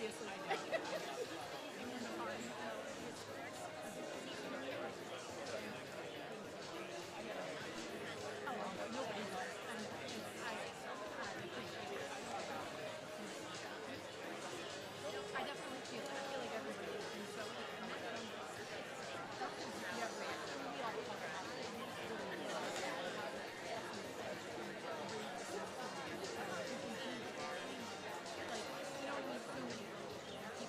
obviously. Oh, nobody knows. I appreciate it. I definitely feel it. I feel like everybody is. And so, and you have reaction. We all talk about it. Like, you know, when you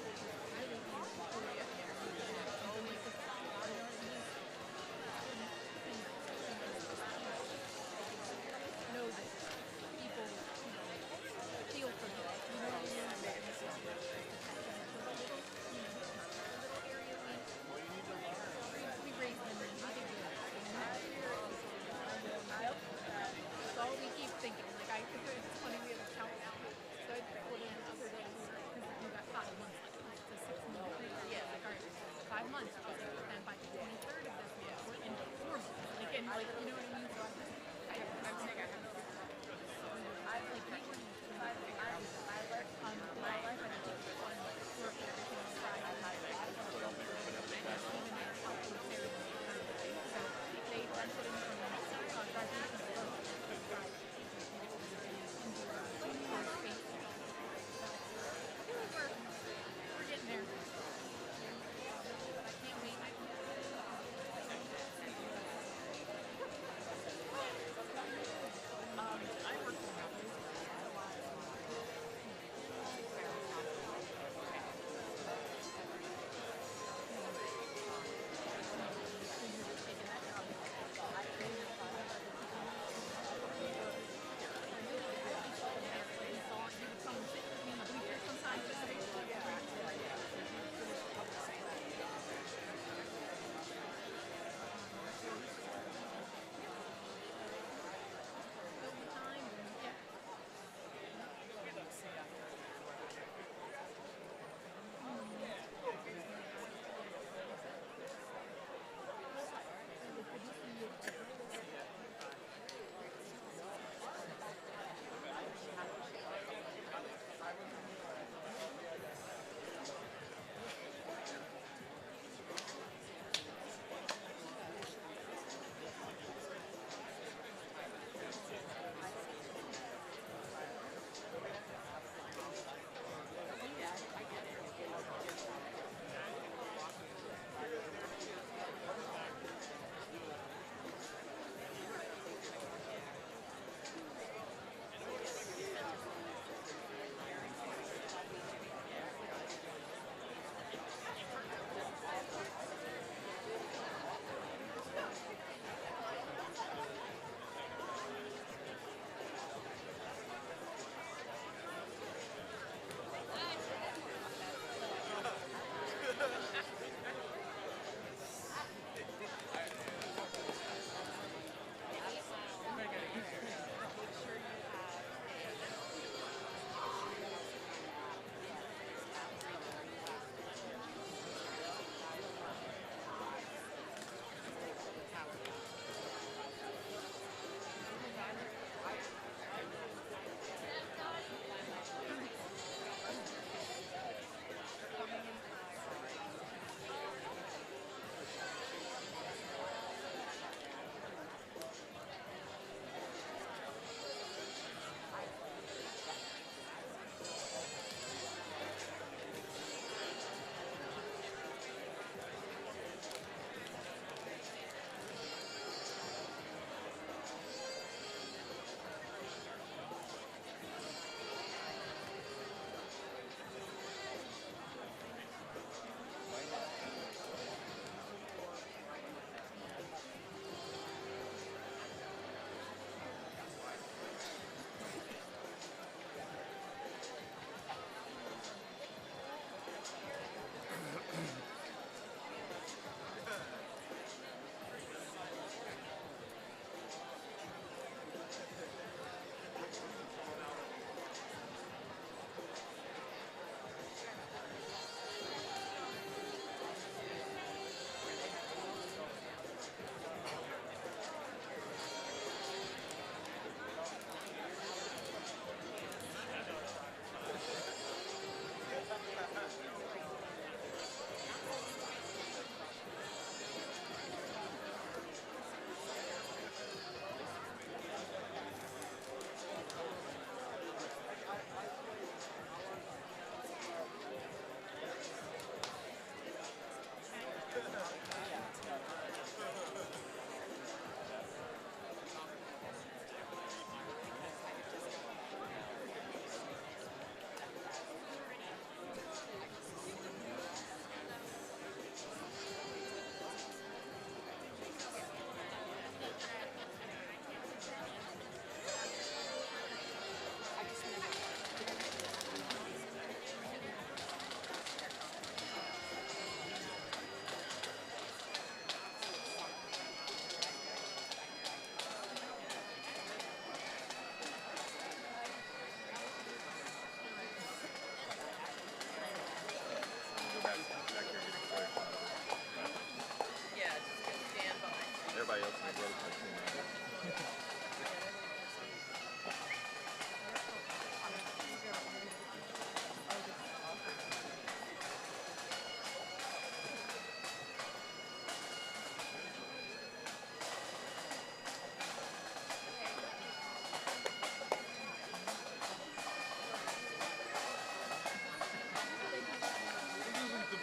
The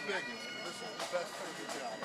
biggest, but this is the best for the job.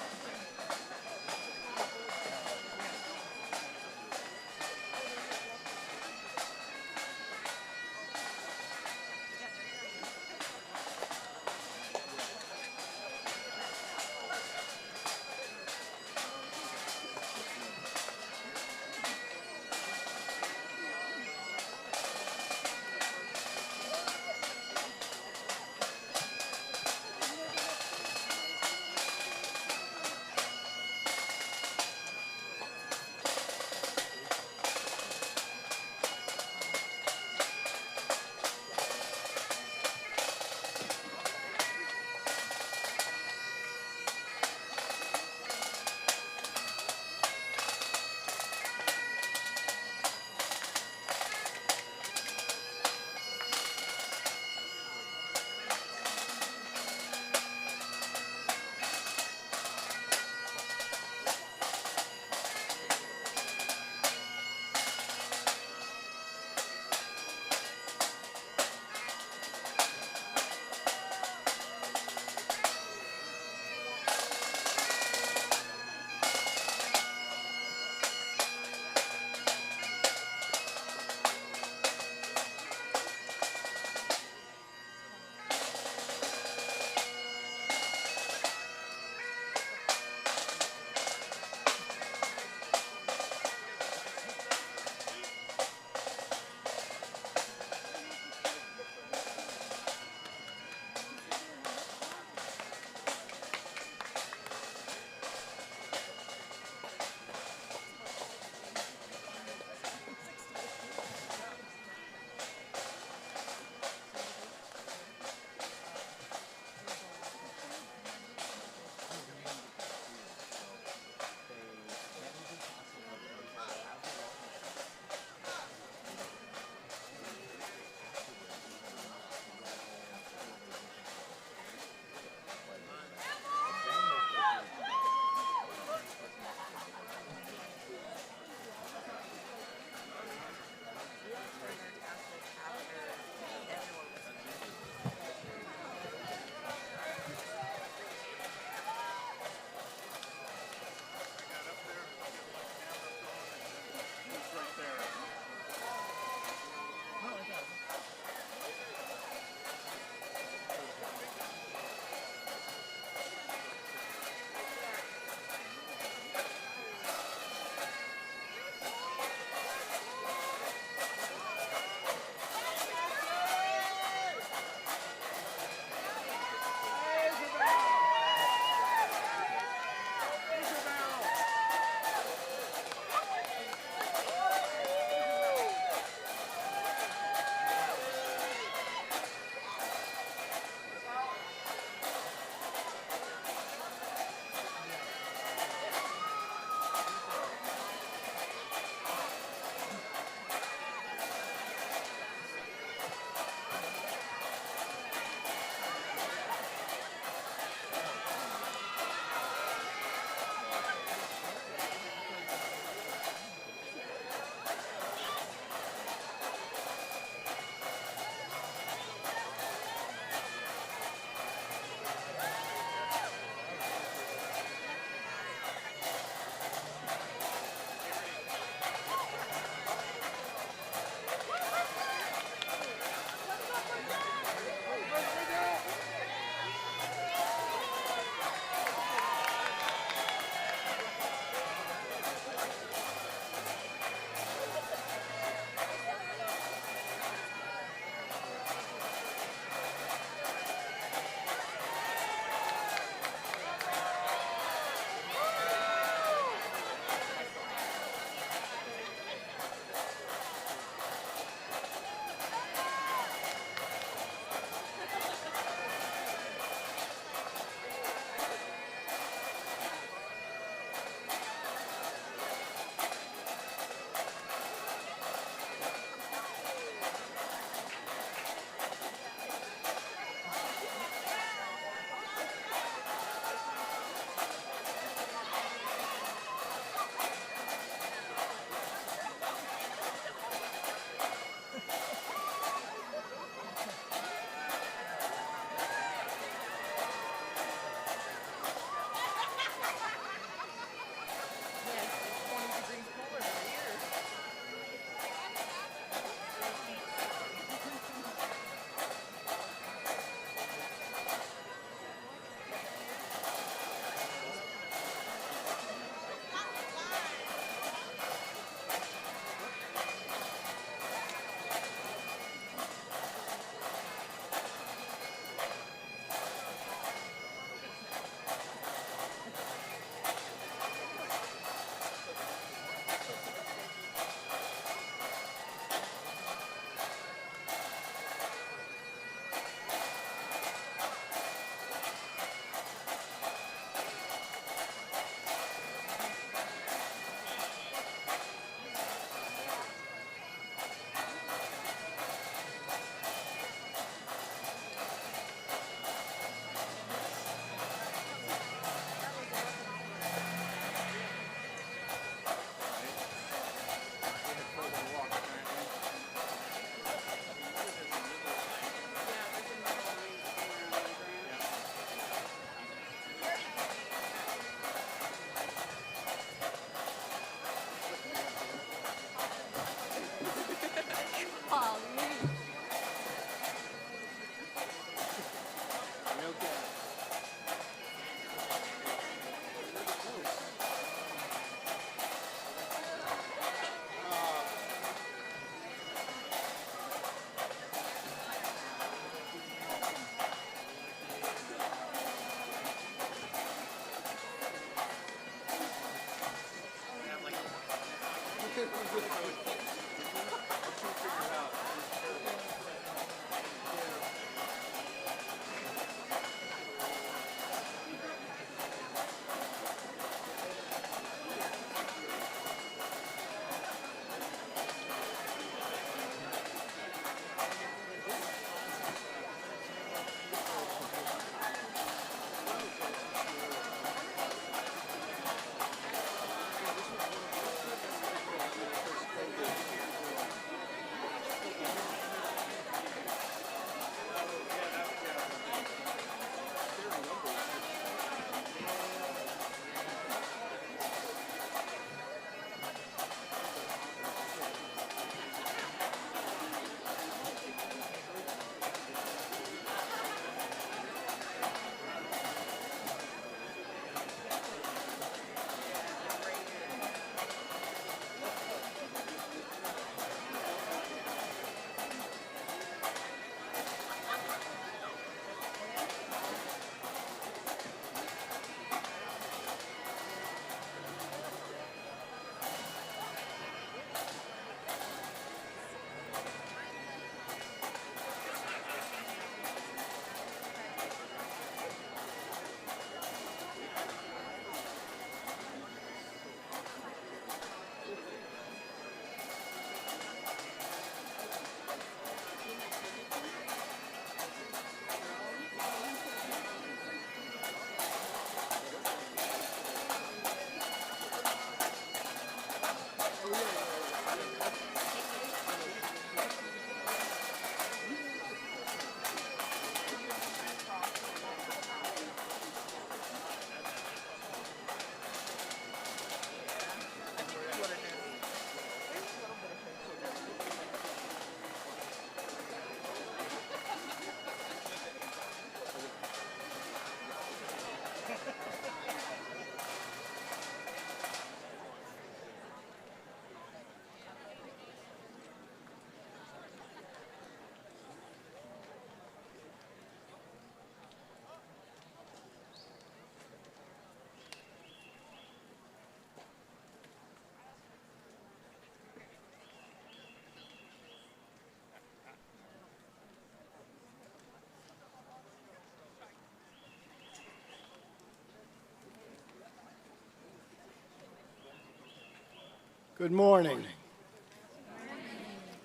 Good morning.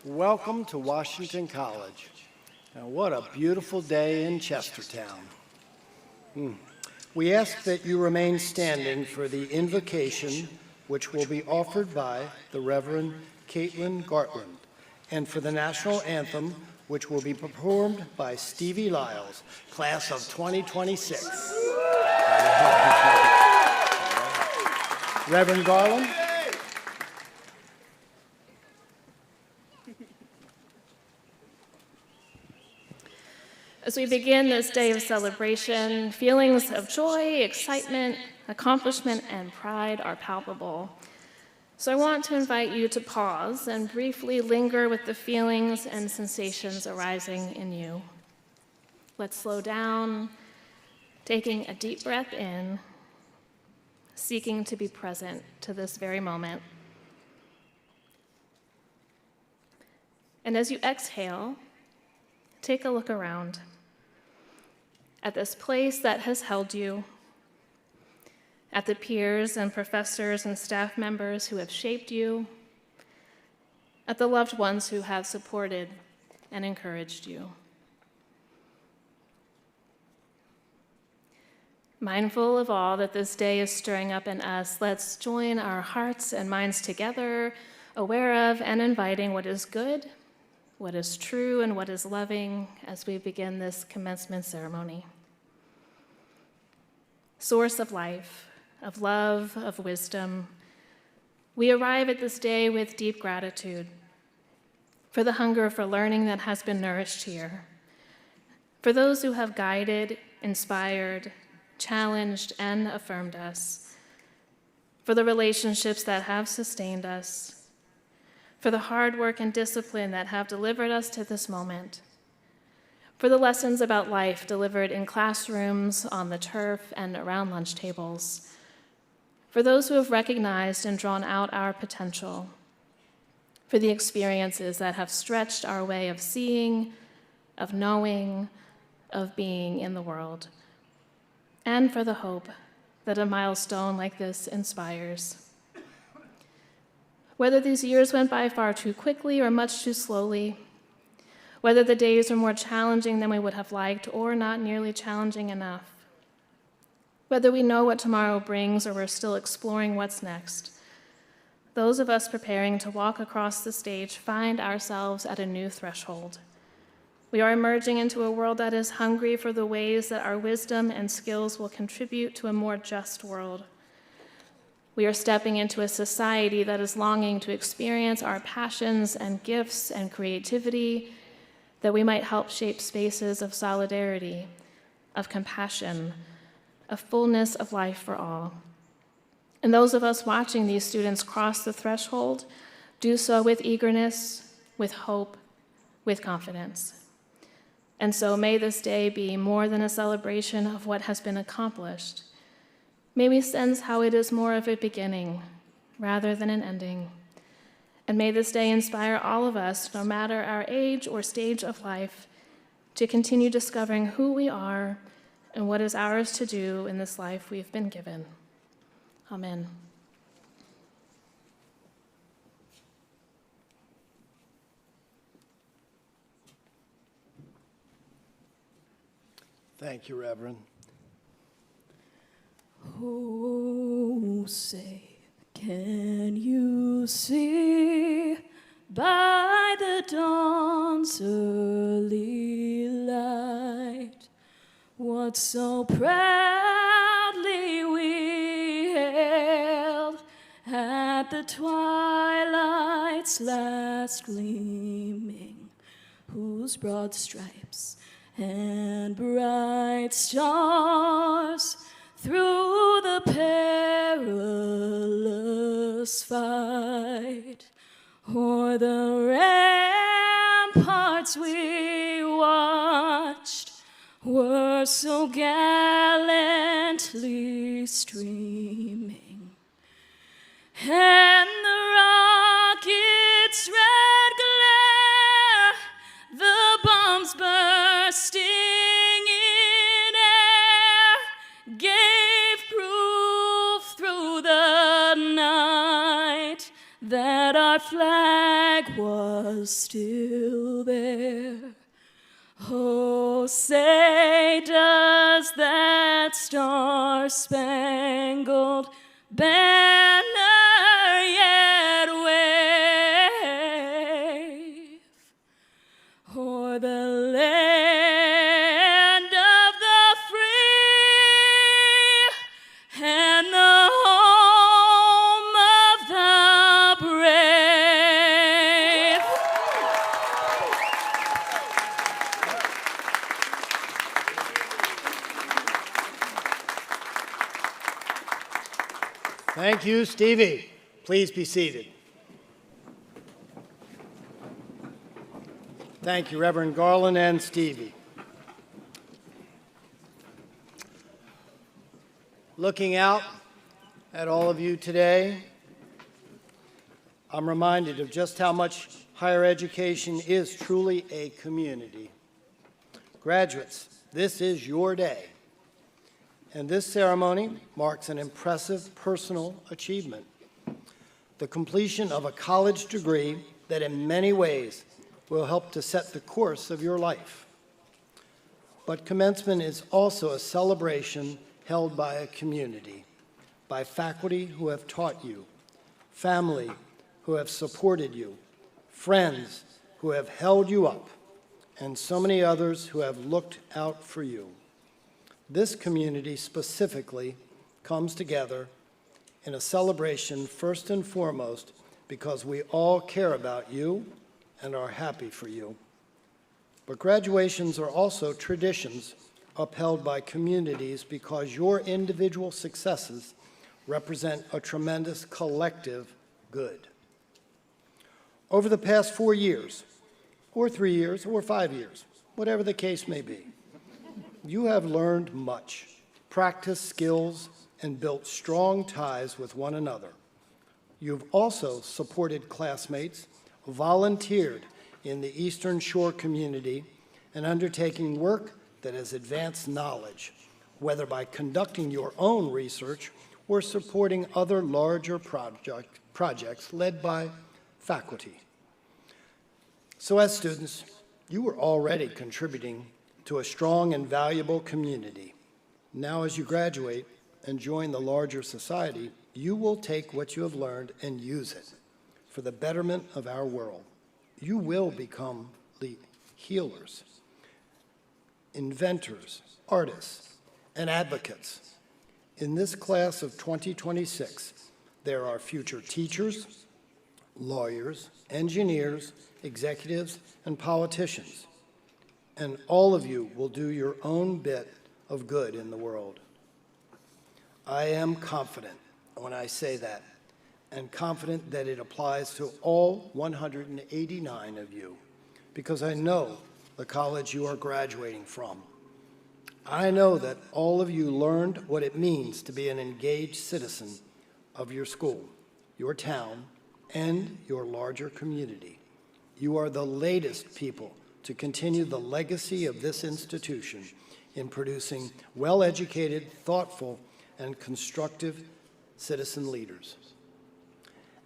Welcome to Washington College. Now, what a beautiful day in Chestertown. We ask that you remain standing for the invocation, which will be offered by the Reverend Caitlin Gartland, and for the national anthem, which will be performed by Stevie Lyles, class of 2026. Reverend Garland. As we begin this day of celebration, feelings of joy, excitement, accomplishment, and pride are palpable. So I want to invite you to pause and briefly linger with the feelings and sensations arising in you. Let's slow down, taking a deep breath in, seeking to be present to this very moment. And as you exhale, take a look around at this place that has held you, at the peers and professors and staff members who have shaped you, at the loved ones who have supported and encouraged you. Mindful of all that this day is stirring up in us, let's join our hearts and minds together, aware of and inviting what is good, what is true, and what is loving as we begin this commencement ceremony. Source of life, of love, of wisdom, we arrive at this day with deep gratitude for the hunger for learning that has been nourished here, for those who have guided, inspired, challenged, and affirmed us, for the relationships that have sustained us, for the hard work and discipline that have delivered us to this moment, for the lessons about life delivered in classrooms, on the turf, and around lunch tables, for those who have recognized and drawn out our potential, for the experiences that have stretched our way of seeing, of knowing, of being in the world, and for the hope that a milestone like this inspires. Whether these years went by far too quickly or much too slowly, whether the days were more challenging than we would have liked or not nearly challenging enough, whether we know what tomorrow brings or we're still exploring what's next, those of us preparing to walk across the stage find ourselves at a new threshold. We are emerging into a world that is hungry for the ways that our wisdom and skills will contribute to a more just world. We are stepping into a society that is longing to experience our passions and gifts and creativity, that we might help shape spaces of solidarity, of compassion, of fullness of life for all. And those of us watching these students cross the threshold do so with eagerness, with hope, with confidence. And so may this day be more than a celebration of what has been accomplished. May we sense how it is more of a beginning rather than an ending. And may this day inspire all of us, no matter our age or stage of life, to continue discovering who we are and what is ours to do in this life we've been given. Amen. Thank you, Reverend. Oh, say, can you see by the dawn's early light what so proudly we hailed at the twilight's last gleaming, whose broad stripes and bright stars through the perilous fight o'er the ramparts we watched were so gallantly streaming, and the rocket's red glare, the bombs bursting in air, gave proof through the night that our flag was still there. Oh, say, does that star-spangled banner yet wave o'er the land of the free and the home of the brave? Thank you, Stevie. Please be seated. Thank you, Reverend Garland and Stevie. Looking out at all of you today, I'm reminded of just how much higher education is truly a community. Graduates, this is your day. And this ceremony marks an impressive personal achievement, the completion of a college degree that in many ways will help to set the course of your life. But commencement is also a celebration held by a community, by faculty who have taught you, family who have supported you, friends who have held you up, and so many others who have looked out for you. This community specifically comes together in a celebration first and foremost because we all care about you and are happy for you. But graduations are also traditions upheld by communities because your individual successes represent a tremendous collective good. Over the past 4 years, or 3 years, or 5 years, whatever the case may be, you have learned much, practiced skills, and built strong ties with one another. You've also supported classmates volunteered in the Eastern Shore community, and undertaking work that has advanced knowledge, whether by conducting your own research or supporting other larger projects led by faculty. So as students, you were already contributing to a strong and valuable community. Now as you graduate and join the larger society, you will take what you have learned and use it for the betterment of our world. You will become healers, inventors, artists, and advocates. In this class of 2026, there are future teachers, lawyers, engineers, executives, and politicians. And all of you will do your own bit of good in the world. I am confident when I say that, and confident that it applies to all 189 of you, because I know the college you are graduating from. I know that all of you learned what it means to be an engaged citizen of your school, your town, and your larger community. You are the latest people to continue the legacy of this institution in producing well-educated, thoughtful, and constructive citizen leaders.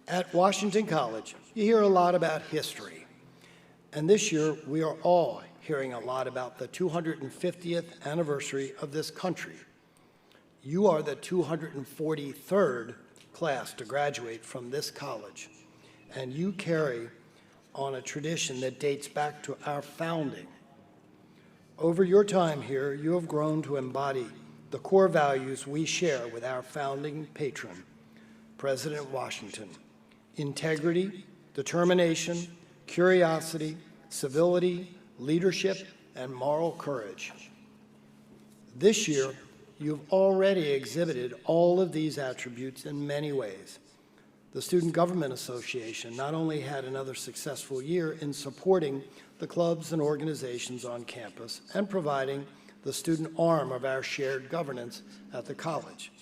At Washington College, you hear a lot about history, and this year we are all hearing a lot about the 250th anniversary of this country. You are the 243rd class to graduate from this college, and you carry on a tradition that dates back to our founding. Over your time here, you have grown to embody the core values we share with our founding patron, President Washington: integrity, determination, curiosity, civility, leadership, and moral courage. This year, you've already exhibited all of these attributes in many ways. The Student Government Association not only had another successful year in supporting the clubs and organizations on campus and providing the student arm of our shared governance at the college,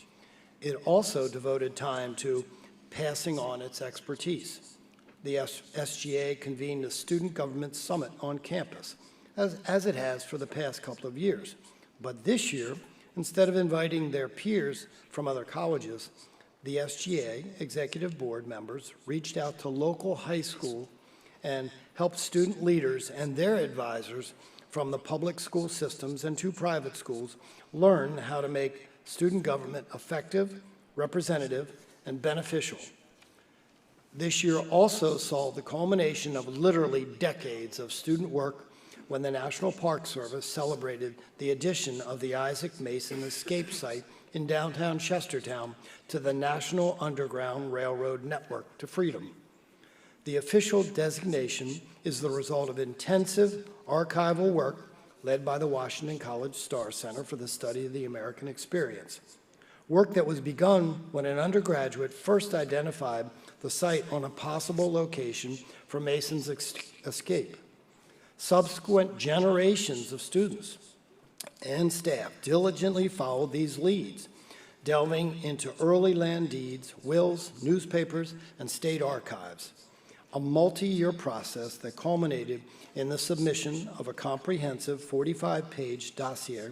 it also devoted time to passing on its expertise. The SGA convened a Student Government Summit on campus, as it has for the past couple of years. But this year, instead of inviting their peers from other colleges, the SGA executive board members reached out to local high school and helped student leaders and their advisors from the public school systems and 2 private schools learn how to make student government effective, representative, and beneficial. This year also saw the culmination of literally decades of student work when the National Park Service celebrated the addition of the Isaac Mason Escape Site in downtown Chestertown to the National Underground Railroad Network to Freedom. The official designation is the result of intensive archival work led by the Washington College Starr Center for the Study of the American Experience, work that was begun when an undergraduate first identified the site on a possible location for Mason's escape. Subsequent generations of students and staff diligently followed these leads, delving into early land deeds, wills, newspapers, and state archives, a multi-year process that culminated in the submission of a comprehensive 45-page dossier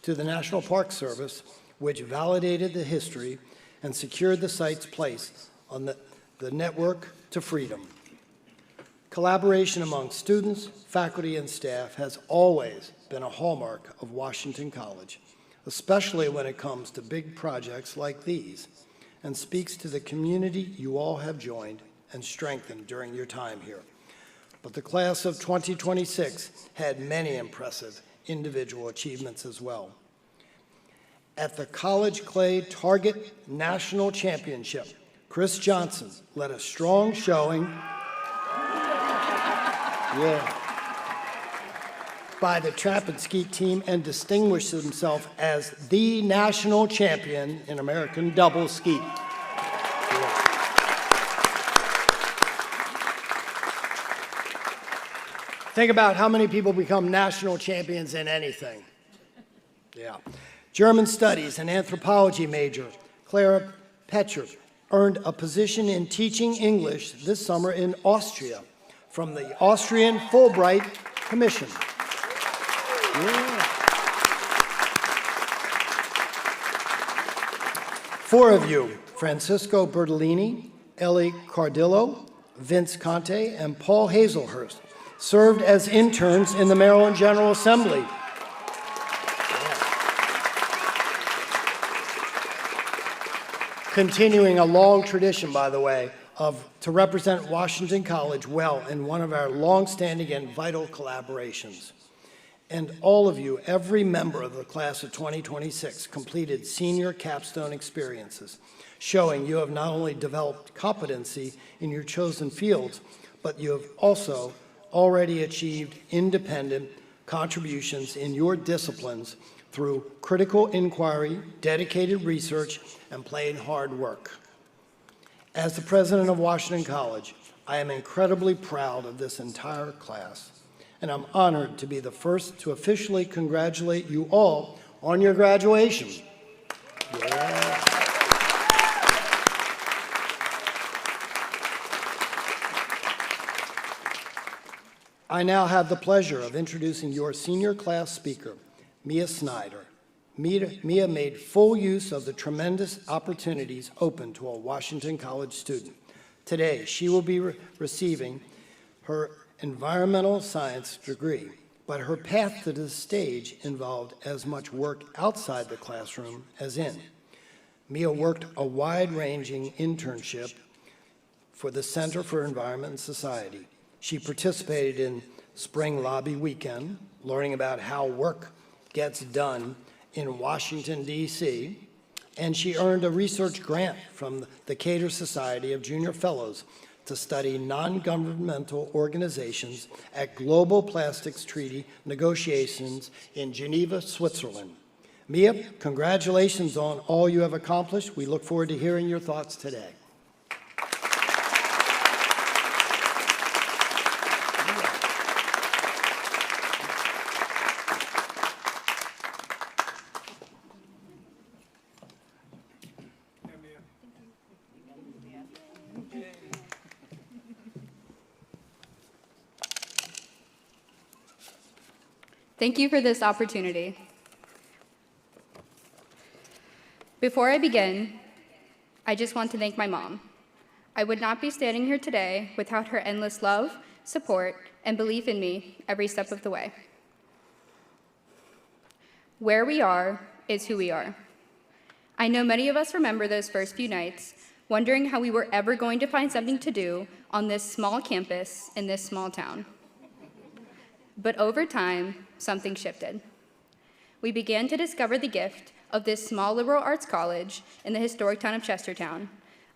to the National Park Service, which validated the history and secured the site's place on the network to freedom. Collaboration among students, faculty, and staff has always been a hallmark of Washington College, especially when it comes to big projects like these, and speaks to the community you all have joined and strengthened during your time here. But the class of 2026 had many impressive individual achievements as well. At the College Clay Target National Championship, Chris Johnson led a strong showing by the trap and skeet team and distinguished himself as the national champion in American double skeet. Think about how many people become national champions in anything. Yeah. German studies and anthropology major Clara Petcher earned a position in teaching English this summer in Austria from the Austrian Fulbright Commission. Yeah. 4 of you, Francisco Bertolini, Ellie Cardillo, Vince Conte, and Paul Hazelhurst, served as interns in the Maryland General Assembly. Continuing a long tradition, by the way, to represent Washington College well in one of our long-standing and vital collaborations. And all of you, every member of the class of 2026, completed senior capstone experiences, showing you have not only developed competency in your chosen fields, but you have also already achieved independent contributions in your disciplines through critical inquiry, dedicated research, and plain hard work. As the president of Washington College, I am incredibly proud of this entire class, and I'm honored to be the first to officially congratulate you all on your graduation. Yeah. I now have the pleasure of introducing your senior class speaker, Mia Snyder. Mia made full use of the tremendous opportunities open to a Washington College student. Today, she will be receiving her environmental science degree, but her path to the stage involved as much work outside the classroom as in. Mia worked a wide-ranging internship for the Center for Environment and Society. She participated in Spring Lobby Weekend, learning about how work gets done in Washington, D.C., and she earned a research grant from the Cater Society of Junior Fellows to study non-governmental organizations at Global Plastics Treaty negotiations in Geneva, Switzerland. Mia, congratulations on all you have accomplished. We look forward to hearing your thoughts today. Thank you for this opportunity. Before I begin, I just want to thank my mom. I would not be standing here today without her endless love, support, and belief in me every step of the way. Where we are is who we are. I know many of us remember those first few nights, wondering how we were ever going to find something to do on this small campus in this small town. But over time, something shifted. We began to discover the gift of this small liberal arts college in the historic town of Chestertown,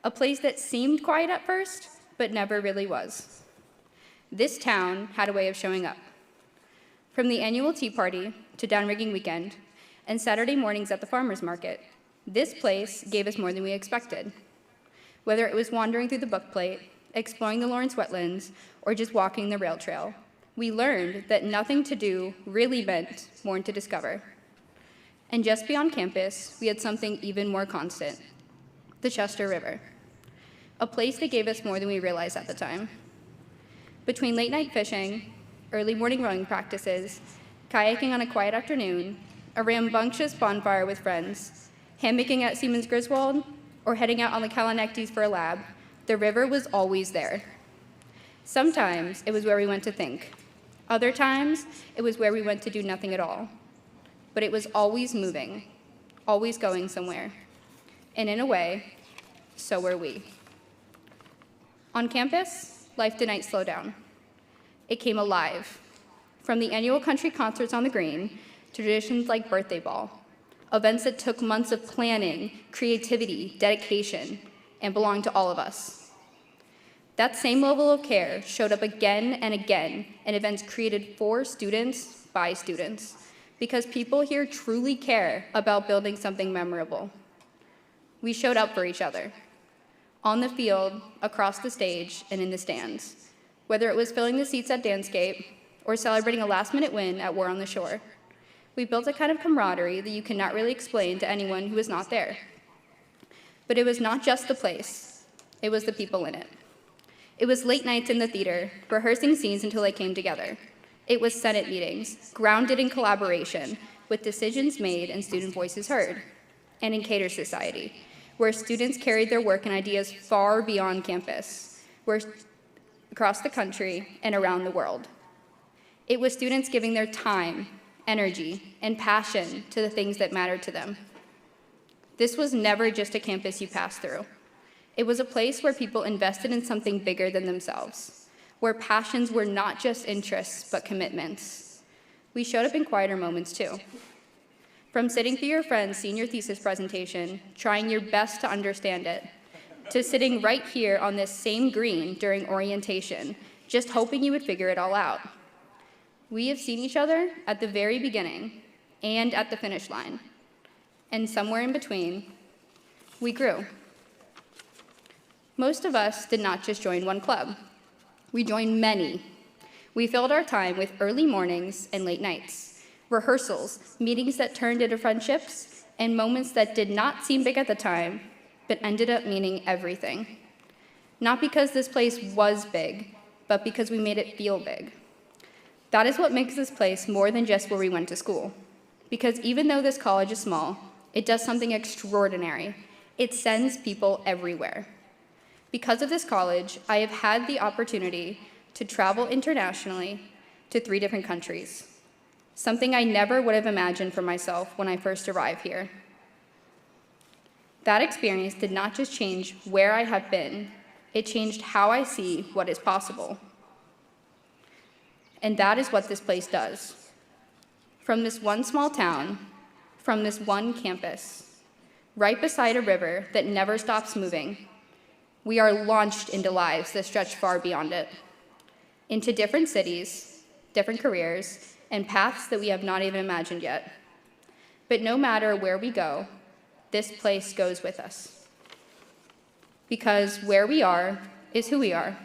a place that seemed quiet at first, but never really was. This town had a way of showing up. From the annual tea party to downrigging weekend and Saturday mornings at the farmer's market, this place gave us more than we expected. Whether it was wandering through the book plate, exploring the Lawrence wetlands, or just walking the rail trail, we learned that nothing to do really meant more to discover. And just beyond campus, we had something even more constant, the Chester River, a place that gave us more than we realized at the time. Between late night fishing, early morning rowing practices, kayaking on a quiet afternoon, a rambunctious bonfire with friends, hammocking at Siemens Griswold, or heading out on the Kalanectes for a lab, the river was always there. Sometimes it was where we went to think. Other times, it was where we went to do nothing at all. But it was always moving, always going somewhere. And in a way, so were we. On campus, life didn't slow down. It came alive. From the annual country concerts on the green, to traditions like birthday ball, events that took months of planning, creativity, dedication, and belonged to all of us. That same level of care showed up again and again in events created for students by students, because people here truly care about building something memorable. We showed up for each other, on the field, across the stage, and in the stands, whether it was filling the seats at Dancescape or celebrating a last-minute win at War on the Shore. We built a kind of camaraderie that you cannot really explain to anyone who was not there. But it was not just the place, it was the people in it. It was late nights in the theater, rehearsing scenes until they came together. It was Senate meetings, grounded in collaboration, with decisions made and student voices heard. And in Cater Society, where students carried their work and ideas far beyond campus, across the country and around the world. It was students giving their time, energy, and passion to the things that mattered to them. This was never just a campus you passed through. It was a place where people invested in something bigger than themselves, where passions were not just interests, but commitments. We showed up in quieter moments, too. From sitting through your friend's senior thesis presentation, trying your best to understand it, to sitting right here on this same green during orientation, just hoping you would figure it all out. We have seen each other at the very beginning and at the finish line. And somewhere in between, we grew. Most of us did not just join one club. We joined many. We filled our time with early mornings and late nights, rehearsals, meetings that turned into friendships, and moments that did not seem big at the time, but ended up meaning everything. Not because this place was big, but because we made it feel big. That is what makes this place more than just where we went to school. Because even though this college is small, it does something extraordinary. It sends people everywhere. Because of this college, I have had the opportunity to travel internationally to 3 different countries, something I never would have imagined for myself when I first arrived here. That experience did not just change where I have been, it changed how I see what is possible. And that is what this place does. From this one small town, from this one campus, right beside a river that never stops moving, we are launched into lives that stretch far beyond it, into different cities, different careers, and paths that we have not even imagined yet. But no matter where we go, this place goes with us. Because where we are is who we are.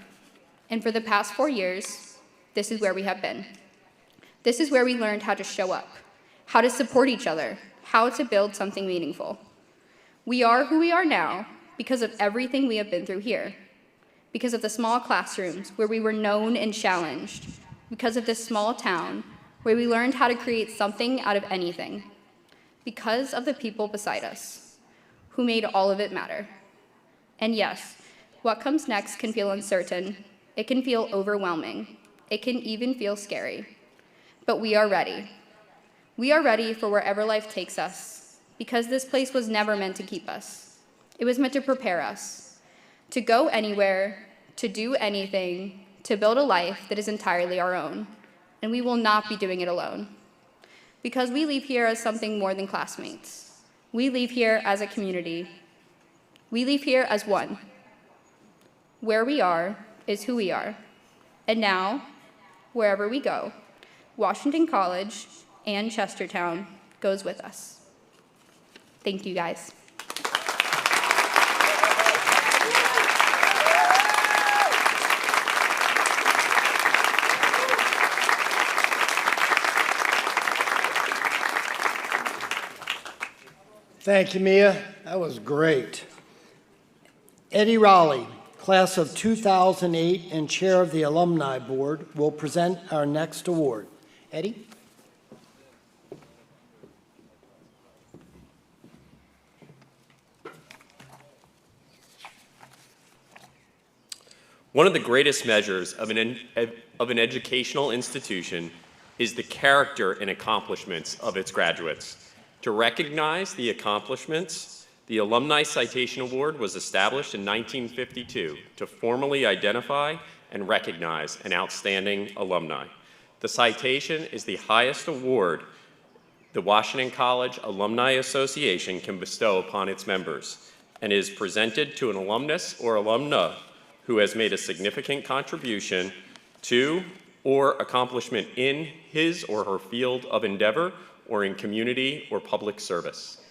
And for the past 4 years, this is where we have been. This is where we learned how to show up, how to support each other, how to build something meaningful. We are who we are now because of everything we have been through here, because of the small classrooms where we were known and challenged, because of this small town where we learned how to create something out of anything, because of the people beside us who made all of it matter. And yes, what comes next can feel uncertain, it can feel overwhelming, it can even feel scary. But we are ready. We are ready for wherever life takes us, because this place was never meant to keep us. It was meant to prepare us, to go anywhere, to do anything, to build a life that is entirely our own. And we will not be doing it alone. Because we leave here as something more than classmates. We leave here as a community. We leave here as one. Where we are is who we are. And now, wherever we go, Washington College and Chestertown goes with us. Thank you, guys. Thank you, Mia. That was great. Eddie Rowley, class of 2008 and chair of the Alumni Board, will present our next award. Eddie? One of the greatest measures of an educational institution is the character and accomplishments of its graduates. To recognize the accomplishments, the Alumni Citation Award was established in 1952 to formally identify and recognize an outstanding alumni. The citation is the highest award the Washington College Alumni Association can bestow upon its members and is presented to an alumnus or alumna who has made a significant contribution to or accomplishment in his or her field of endeavor or in community or public service.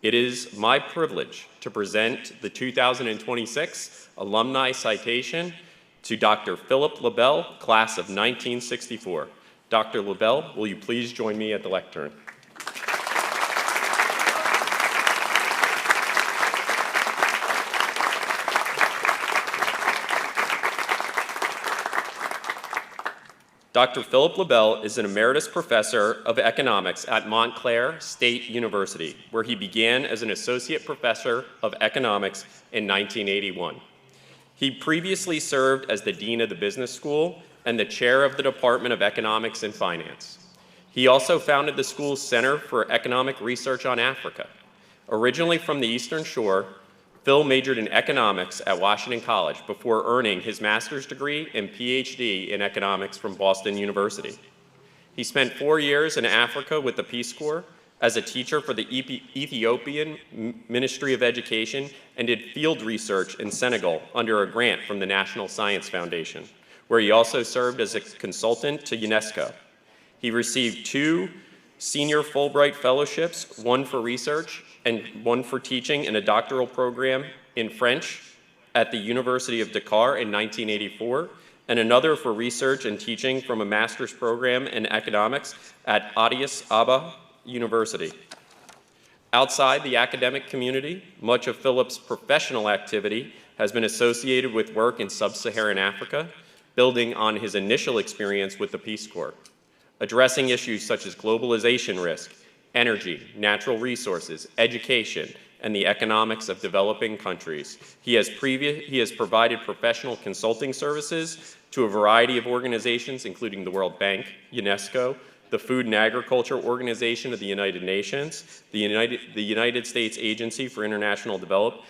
It is my privilege to present the 2026 Alumni Citation to Dr. Philip LaBelle, class of 1964. Dr. LaBelle, will you please join me at the lectern? Dr. Philip LaBelle is an emeritus professor of economics at Montclair State University, where he began as an associate professor of economics in 1981. He previously served as the dean of the business school and the chair of the Department of Economics and Finance. He also founded the school's Center for Economic Research on Africa. Originally from the Eastern Shore, Phil majored in economics at Washington College before earning his master's degree and PhD in economics from Boston University. He spent 4 years in Africa with the Peace Corps as a teacher for the Ethiopian Ministry of Education and did field research in Senegal under a grant from the National Science Foundation, where he also served as a consultant to UNESCO. He received 2 senior Fulbright fellowships, one for research and one for teaching in a doctoral program in French at the University of Dakar in 1984, and another for research and teaching from a master's program in economics at Addis Ababa University. Outside the academic community, much of Philip's professional activity has been associated with work in sub-Saharan Africa, building on his initial experience with the Peace Corps, addressing issues such as globalization risk, energy, natural resources, education, and the economics of developing countries. He has provided professional consulting services to a variety of organizations, including the World Bank, UNESCO, the Food and Agriculture Organization of the United Nations, the United States Agency for International Development,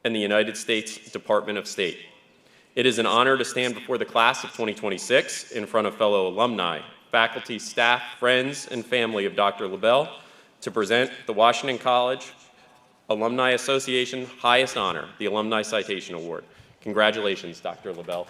and the United States Department of State. It is an honor to stand before the class of 2026 in front of fellow alumni, faculty, staff, friends, and family of Dr. LaBelle to present the Washington College Alumni Association highest honor, the Alumni Citation Award. Congratulations, Dr. LaBelle.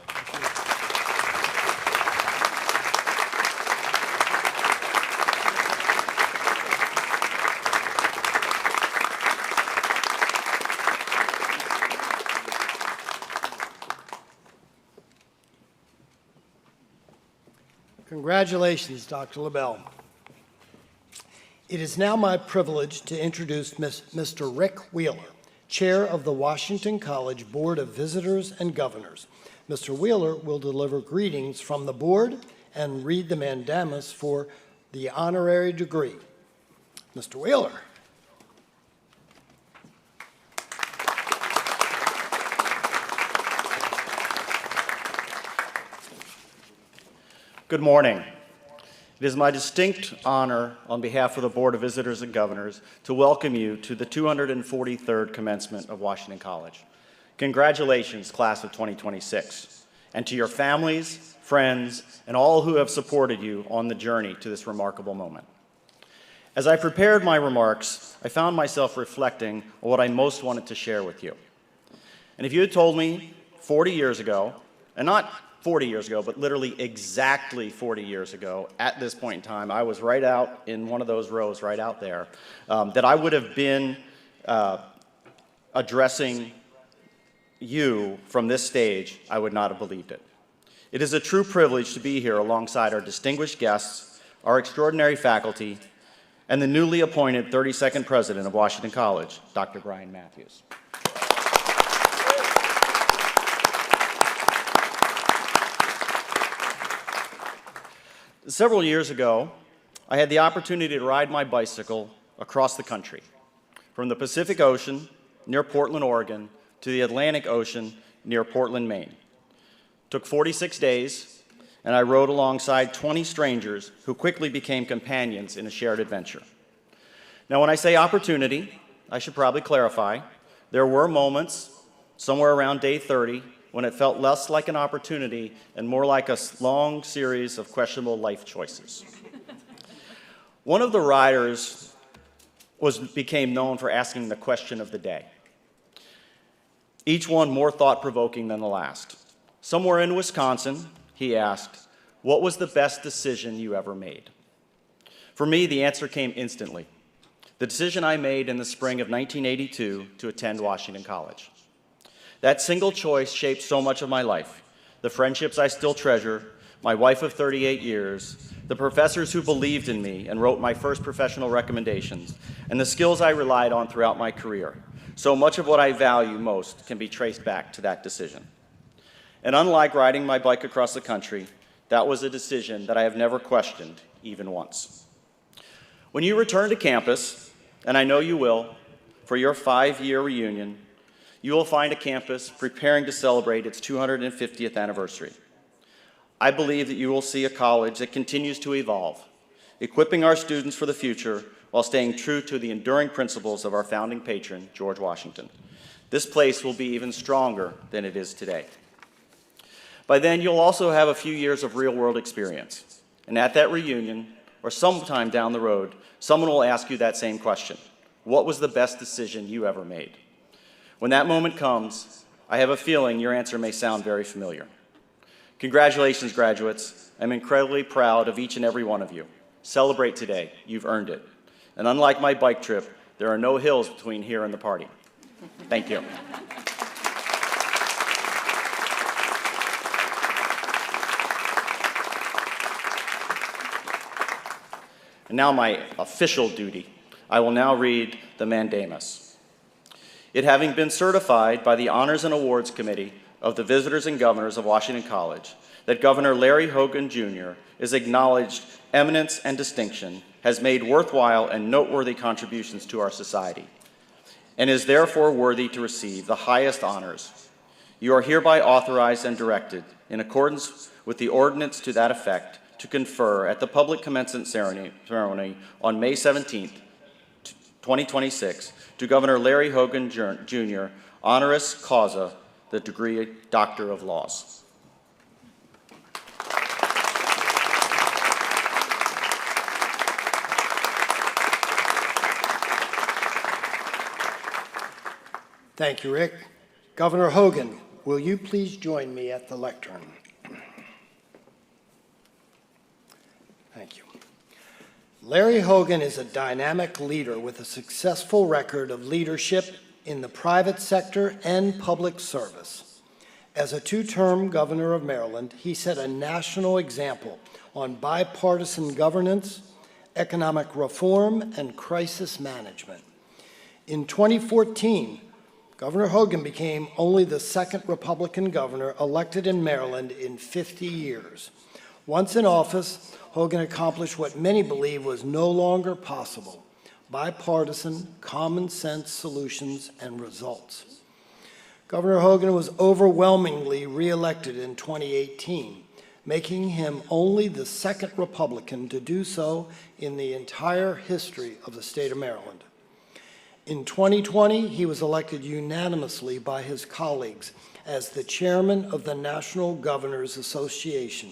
Congratulations, Dr. LaBelle. It is now my privilege to introduce Mr. Rick Wheeler, Chair of the Washington College Board of Visitors and Governors. Mr. Wheeler will deliver greetings from the board and read the mandamus for the honorary degree. Mr. Wheeler. Good morning. It is my distinct honor on behalf of the Board of Visitors and Governors to welcome you to the 243rd commencement of Washington College. Congratulations, class of 2026, and to your families, friends, and all who have supported you on the journey to this remarkable moment. As I prepared my remarks, I found myself reflecting on what I most wanted to share with you. And if you had told me 40 years ago, and not 40 years ago, but literally exactly 40 years ago, at this point in time, I was right out in one of those rows right out there, that I would have been addressing you from this stage, I would not have believed it. It is a true privilege to be here alongside our distinguished guests, our extraordinary faculty, and the newly appointed 32nd president of Washington College, Dr. Brian Matthews. Several years ago, I had the opportunity to ride my bicycle across the country, from the Pacific Ocean near Portland, Oregon, to the Atlantic Ocean near Portland, Maine. It took 46 days, and I rode alongside 20 strangers who quickly became companions in a shared adventure. Now, when I say opportunity, I should probably clarify. There were moments, somewhere around day 30, when it felt less like an opportunity and more like a long series of questionable life choices. One of the riders became known for asking the question of the day, each one more thought-provoking than the last. Somewhere in Wisconsin, he asked, "What was the best decision you ever made?" For me, the answer came instantly. The decision I made in the spring of 1982 to attend Washington College. That single choice shaped so much of my life, the friendships I still treasure, my wife of 38 years, the professors who believed in me and wrote my first professional recommendations, and the skills I relied on throughout my career. So much of what I value most can be traced back to that decision. And unlike riding my bike across the country, that was a decision that I have never questioned even once. When you return to campus, and I know you will, for your 5-year reunion, you will find a campus preparing to celebrate its 250th anniversary. I believe that you will see a college that continues to evolve, equipping our students for the future while staying true to the enduring principles of our founding patron, George Washington. This place will be even stronger than it is today. By then, you'll also have a few years of real-world experience. And at that reunion, or sometime down the road, someone will ask you that same question. What was the best decision you ever made? When that moment comes, I have a feeling your answer may sound very familiar. Congratulations, graduates. I'm incredibly proud of each and every one of you. Celebrate today. You've earned it. And unlike my bike trip, there are no hills between here and the party. Thank you. And now my official duty. I will now read the mandamus. It having been certified by the Honors and Awards Committee of the Visitors and Governors of Washington College that Governor Larry Hogan, Jr. is acknowledged eminence and distinction, has made worthwhile and noteworthy contributions to our society, and is therefore worthy to receive the highest honors. You are hereby authorized and directed, in accordance with the ordinance to that effect, to confer at the public commencement ceremony on May 17th, 2026, to Governor Larry Hogan, Jr., honoris causa, the degree Doctor of Laws. Thank you, Rick. Governor Hogan, will you please join me at the lectern? Thank you. Larry Hogan is a dynamic leader with a successful record of leadership in the private sector and public service. As a two-term governor of Maryland, he set a national example on bipartisan governance, economic reform, and crisis management. In 2014, Governor Hogan became only the second Republican governor elected in Maryland in 50 years. Once in office, Hogan accomplished what many believe was no longer possible: bipartisan, common-sense solutions and results. Governor Hogan was overwhelmingly reelected in 2018, making him only the second Republican to do so in the entire history of the state of Maryland. In 2020, he was elected unanimously by his colleagues as the chairman of the National Governors Association,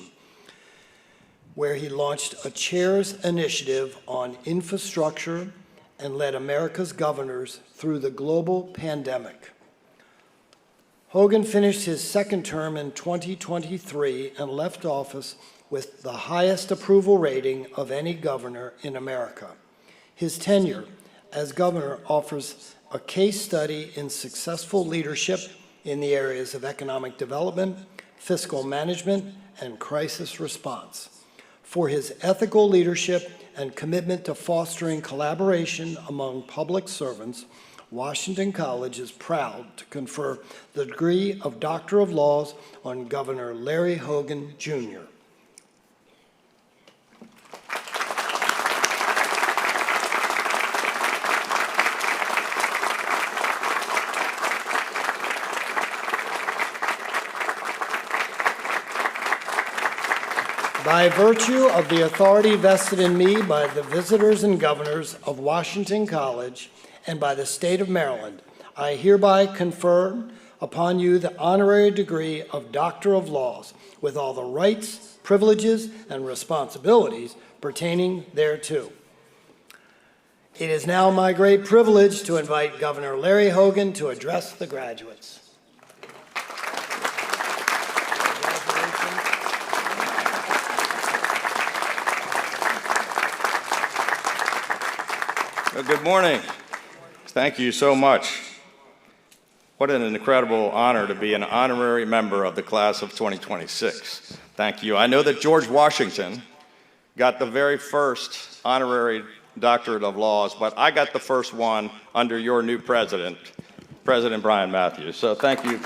where he launched a chair's initiative on infrastructure and led America's governors through the global pandemic. Hogan finished his second term in 2023 and left office with the highest approval rating of any governor in America. His tenure as governor offers a case study in successful leadership in the areas of economic development, fiscal management, and crisis response. For his ethical leadership and commitment to fostering collaboration among public servants, Washington College is proud to confer the degree of Doctor of Laws on Governor Larry Hogan, Jr. By virtue of the authority vested in me by the Visitors and Governors of Washington College and by the state of Maryland, I hereby confer upon you the honorary degree of Doctor of Laws with all the rights, privileges, and responsibilities pertaining thereto. It is now my great privilege to invite Governor Larry Hogan to address the graduates. Well, good morning. Thank you so much. What an incredible honor to be an honorary member of the class of 2026. Thank you. I know that George Washington got the very first honorary doctorate of laws, but I got the first one under your new president, President Brian Matthews. So thank you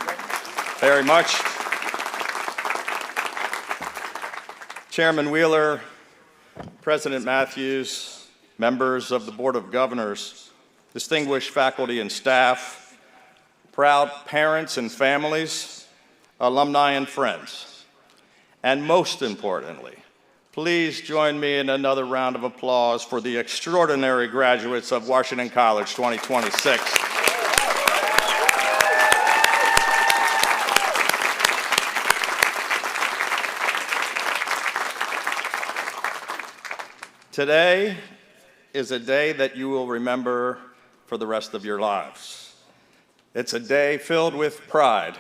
very much. Chairman Wheeler, President Matthews, members of the Board of Governors, distinguished faculty and staff, proud parents and families, alumni and friends, and most importantly, please join me in another round of applause for the extraordinary graduates of Washington College 2026. Today is a day that you will remember for the rest of your lives. It's a day filled with pride,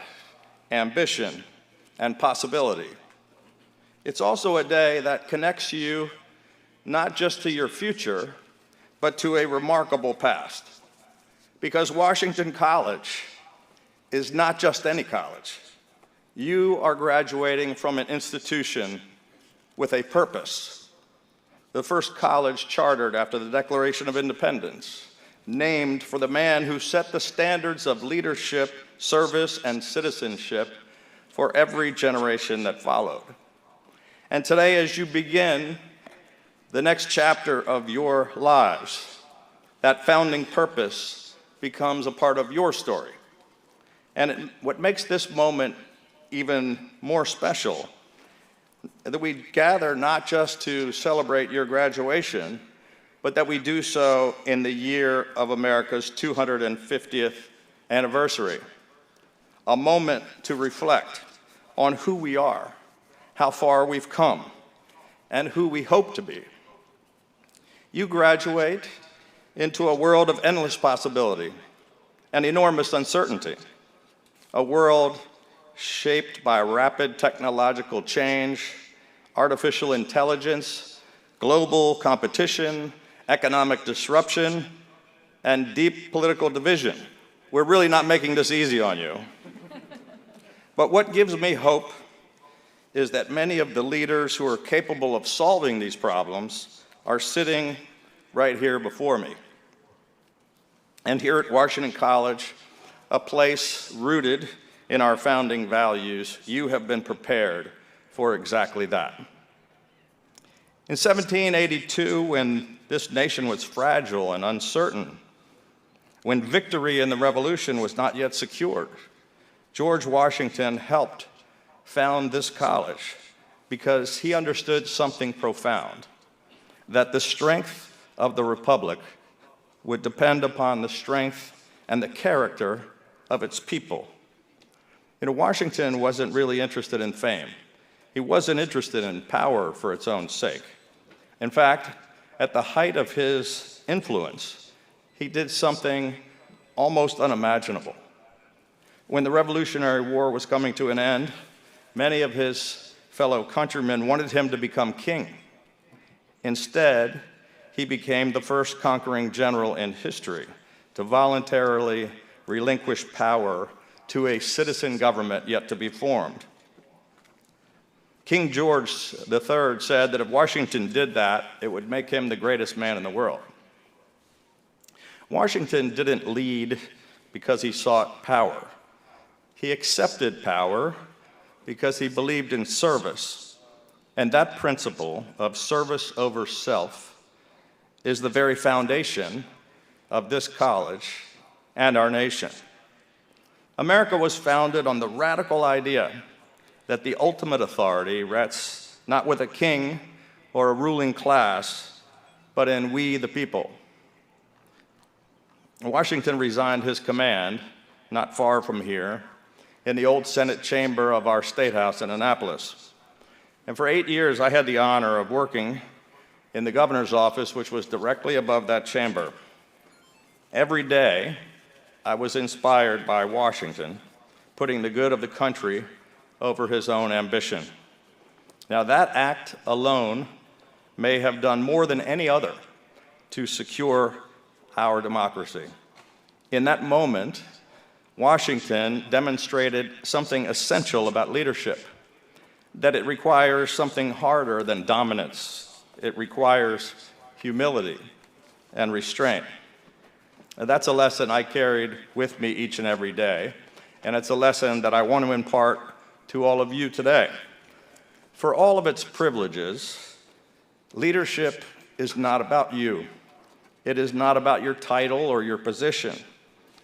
ambition, and possibility. It's also a day that connects you not just to your future, but to a remarkable past. Because Washington College is not just any college. You are graduating from an institution with a purpose. The first college chartered after the Declaration of Independence, named for the man who set the standards of leadership, service, and citizenship for every generation that followed. And today, as you begin the next chapter of your lives, that founding purpose becomes a part of your story. And what makes this moment even more special that we gather not just to celebrate your graduation, but that we do so in the year of America's 250th anniversary, a moment to reflect on who we are, how far we've come, and who we hope to be. You graduate into a world of endless possibility and enormous uncertainty, a world shaped by rapid technological change, artificial intelligence, global competition, economic disruption, and deep political division. We're really not making this easy on you. But what gives me hope is that many of the leaders who are capable of solving these problems are sitting right here before me. And here at Washington College, a place rooted in our founding values, you have been prepared for exactly that. In 1782, when this nation was fragile and uncertain, when victory in the Revolution was not yet secured, George Washington helped found this college because he understood something profound, that the strength of the Republic would depend upon the strength and the character of its people. You know, Washington wasn't really interested in fame. He wasn't interested in power for its own sake. In fact, at the height of his influence, he did something almost unimaginable. When the Revolutionary War was coming to an end, many of his fellow countrymen wanted him to become king. Instead, he became the first conquering general in history to voluntarily relinquish power to a citizen government yet to be formed. King George III said that if Washington did that, it would make him the greatest man in the world. Washington didn't lead because he sought power. He accepted power because he believed in service. And that principle of service over self is the very foundation of this college and our nation. America was founded on the radical idea that the ultimate authority rests not with a king or a ruling class, but in we the people. Washington resigned his command not far from here in the old Senate chamber of our State House in Annapolis. And for 8 years, I had the honor of working in the governor's office, which was directly above that chamber. Every day, I was inspired by Washington, putting the good of the country over his own ambition. Now, that act alone may have done more than any other to secure our democracy. In that moment, Washington demonstrated something essential about leadership, that it requires something harder than dominance. It requires humility and restraint. And that's a lesson I carried with me each and every day, and it's a lesson that I want to impart to all of you today. For all of its privileges, leadership is not about you. It is not about your title or your position.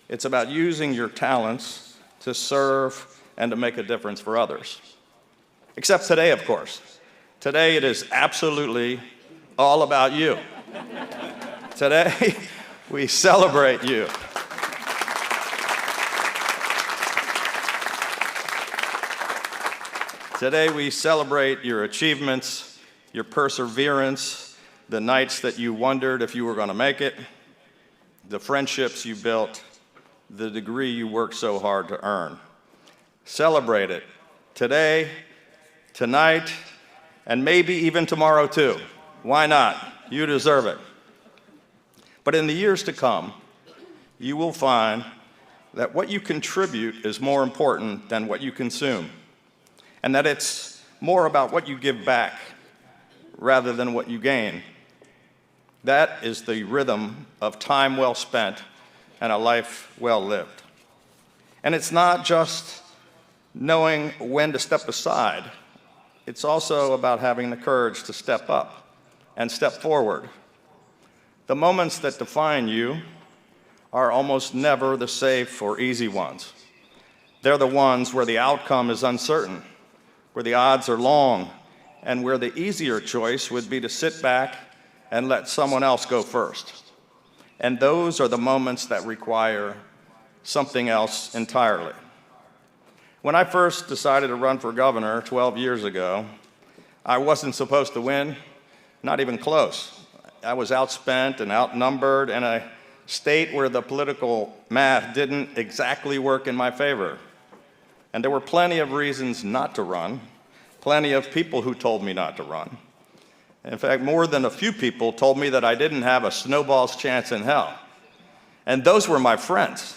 It's about using your talents to serve and to make a difference for others. Except today, of course. Today it is absolutely all about you. Today we celebrate you. Today we celebrate your achievements, your perseverance, the nights that you wondered if you were going to make it, the friendships you built, the degree you worked so hard to earn. Celebrate it today, tonight, and maybe even tomorrow too. Why not? You deserve it. But in the years to come, you will find that what you contribute is more important than what you consume, and that it's more about what you give back rather than what you gain. That is the rhythm of time well spent and a life well lived. And it's not just knowing when to step aside. It's also about having the courage to step up and step forward. The moments that define you are almost never the safe or easy ones. They're the ones where the outcome is uncertain, where the odds are long, and where the easier choice would be to sit back and let someone else go first. And those are the moments that require something else entirely. When I first decided to run for governor 12 years ago, I wasn't supposed to win, not even close. I was outspent and outnumbered in a state where the political math didn't exactly work in my favor. And there were plenty of reasons not to run, plenty of people who told me not to run. In fact, more than a few people told me that I didn't have a snowball's chance in hell. And those were my friends.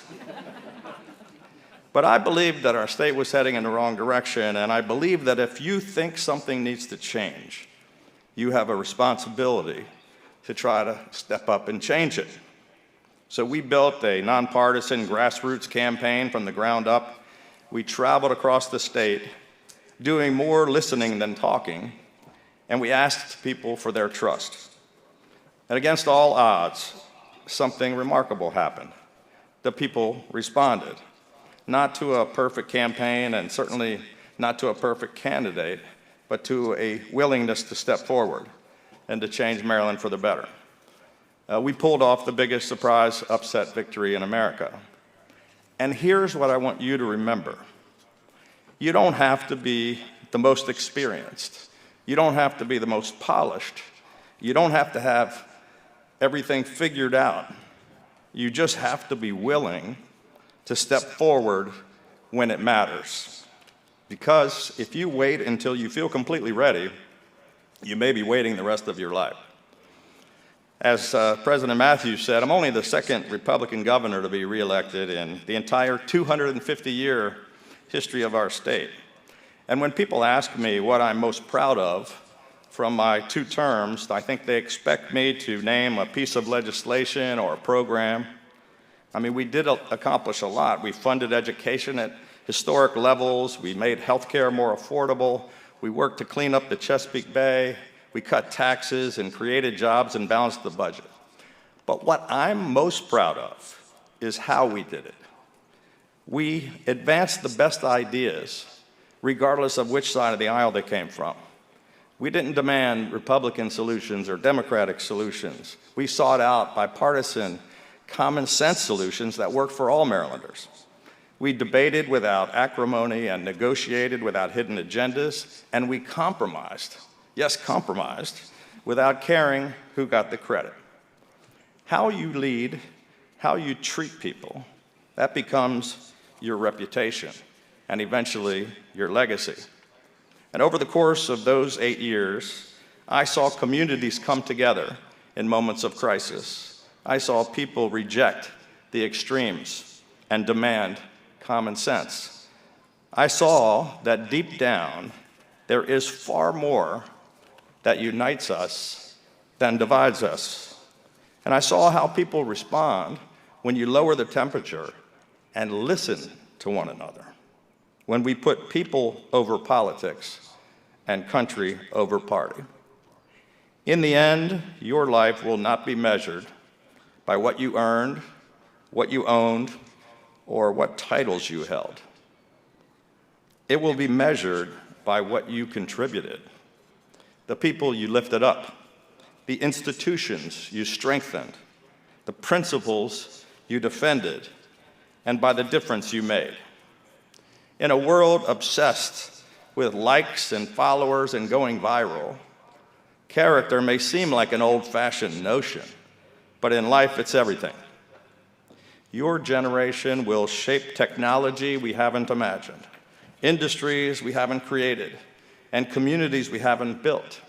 But I believed that our state was heading in the wrong direction, and I believe that if you think something needs to change, you have a responsibility to try to step up and change it. So we built a nonpartisan grassroots campaign from the ground up. We traveled across the state, doing more listening than talking, and we asked people for their trust. And against all odds, something remarkable happened. The people responded, not to a perfect campaign and certainly not to a perfect candidate, but to a willingness to step forward and to change Maryland for the better. We pulled off the biggest surprise upset victory in America. And here's what I want you to remember. You don't have to be the most experienced. You don't have to be the most polished. You don't have to have everything figured out. You just have to be willing to step forward when it matters. Because if you wait until you feel completely ready, you may be waiting the rest of your life. As President Matthews said, I'm only the second Republican governor to be reelected in the entire 250-year history of our state. And when people ask me what I'm most proud of from my 2 terms, I think they expect me to name a piece of legislation or a program. I mean, we did accomplish a lot. We funded education at historic levels. We made healthcare more affordable. We worked to clean up the Chesapeake Bay. We cut taxes and created jobs and balanced the budget. But what I'm most proud of is how we did it. We advanced the best ideas, regardless of which side of the aisle they came from. We didn't demand Republican solutions or Democratic solutions. We sought out bipartisan, common sense solutions that worked for all Marylanders. We debated without acrimony and negotiated without hidden agendas, and we compromised, yes, compromised, without caring who got the credit. How you lead, how you treat people, that becomes your reputation and eventually your legacy. And over the course of those 8 years, I saw communities come together in moments of crisis. I saw people reject the extremes and demand common sense. I saw that deep down, there is far more that unites us than divides us. And I saw how people respond when you lower the temperature and listen to one another. When we put people over politics and country over party. In the end, your life will not be measured by what you earned, what you owned, or what titles you held. It will be measured by what you contributed, the people you lifted up, the institutions you strengthened, the principles you defended, and by the difference you made. In a world obsessed with likes and followers and going viral, character may seem like an old-fashioned notion, but in life it's everything. Your generation will shape technology we haven't imagined, industries we haven't created, and communities we haven't built.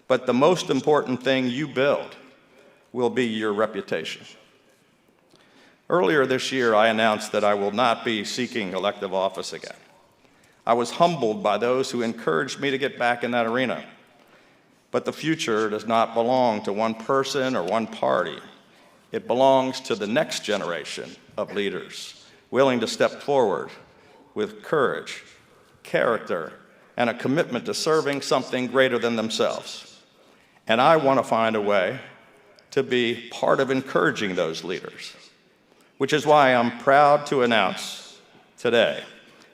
But the most important thing you build will be your reputation. Earlier this year, I announced that I will not be seeking elective office again. I was humbled by those who encouraged me to get back in that arena. But the future does not belong to one person or one party. It belongs to the next generation of leaders willing to step forward with courage, character, and a commitment to serving something greater than themselves. And I want to find a way to be part of encouraging those leaders, which is why I'm proud to announce today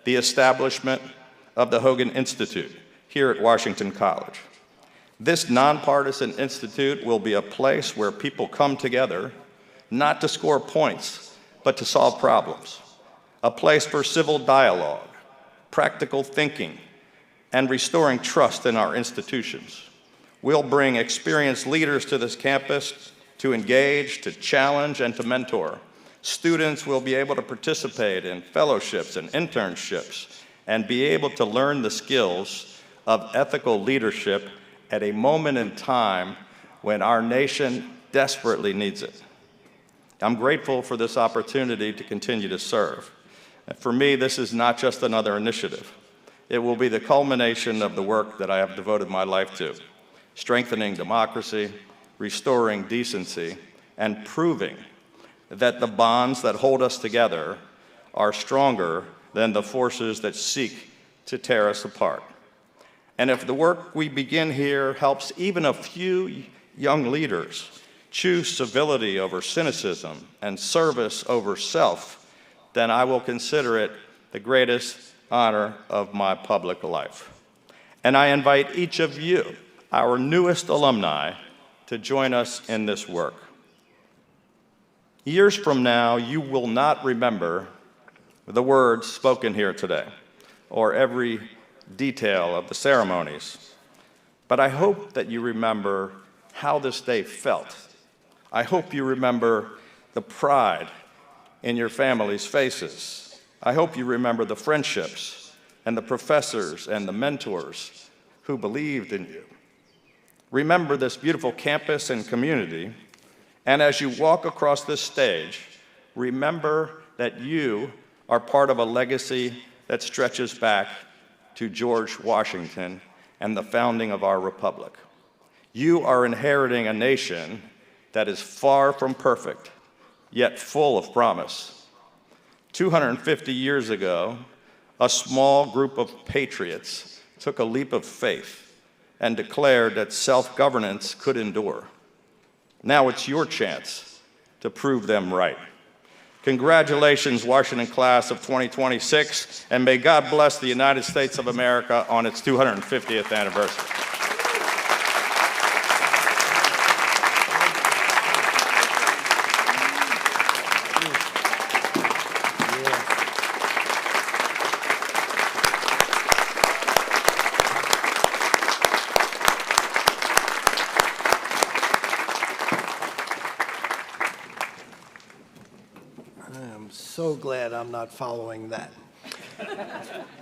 the establishment of the Hogan Institute here at Washington College. This nonpartisan institute will be a place where people come together not to score points, but to solve problems, a place for civil dialogue, practical thinking, and restoring trust in our institutions. We'll bring experienced leaders to this campus to engage, to challenge, and to mentor. Students will be able to participate in fellowships and internships and be able to learn the skills of ethical leadership at a moment in time when our nation desperately needs it. I'm grateful for this opportunity to continue to serve. And for me, this is not just another initiative. It will be the culmination of the work that I have devoted my life to, strengthening democracy, restoring decency, and proving that the bonds that hold us together are stronger than the forces that seek to tear us apart. And if the work we begin here helps even a few young leaders choose civility over cynicism and service over self, then I will consider it the greatest honor of my public life. And I invite each of you, our newest alumni, to join us in this work. Years from now, you will not remember the words spoken here today or every detail of the ceremonies, but I hope that you remember how this day felt. I hope you remember the pride in your family's faces. I hope you remember the friendships and the professors and the mentors who believed in you. Remember this beautiful campus and community, and as you walk across this stage, remember that you are part of a legacy that stretches back to George Washington and the founding of our republic. You are inheriting a nation that is far from perfect, yet full of promise. 250 years ago, a small group of patriots took a leap of faith and declared that self-governance could endure. Now it's your chance to prove them right. Congratulations, Washington class of 2026, and may God bless the United States of America on its 250th anniversary. So glad I'm not following that.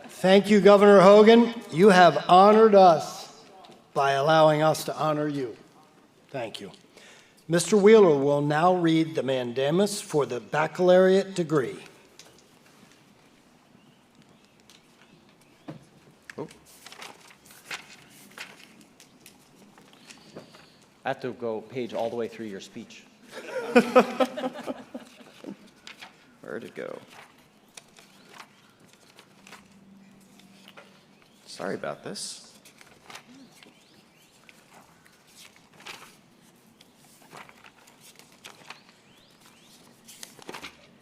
Thank you, Governor Hogan. You have honored us by allowing us to honor you. Thank you. Mr. Wheeler will now read the mandamus for the baccalaureate degree. Oh. I have to go page all the way through your speech. Where'd it go? Sorry about this.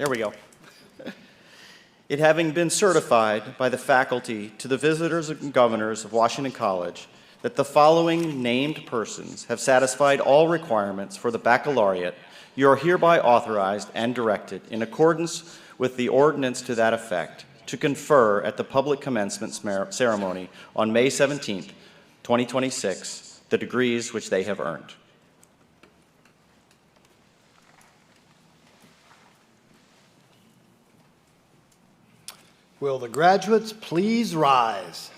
There we go. It having been certified by the faculty to the visitors and governors of Washington College that the following named persons have satisfied all requirements for the baccalaureate, you are hereby authorized and directed, in accordance with the ordinance to that effect, to confer at the public commencement ceremony on May 17th, 2026, the degrees which they have earned. Will the graduates please rise?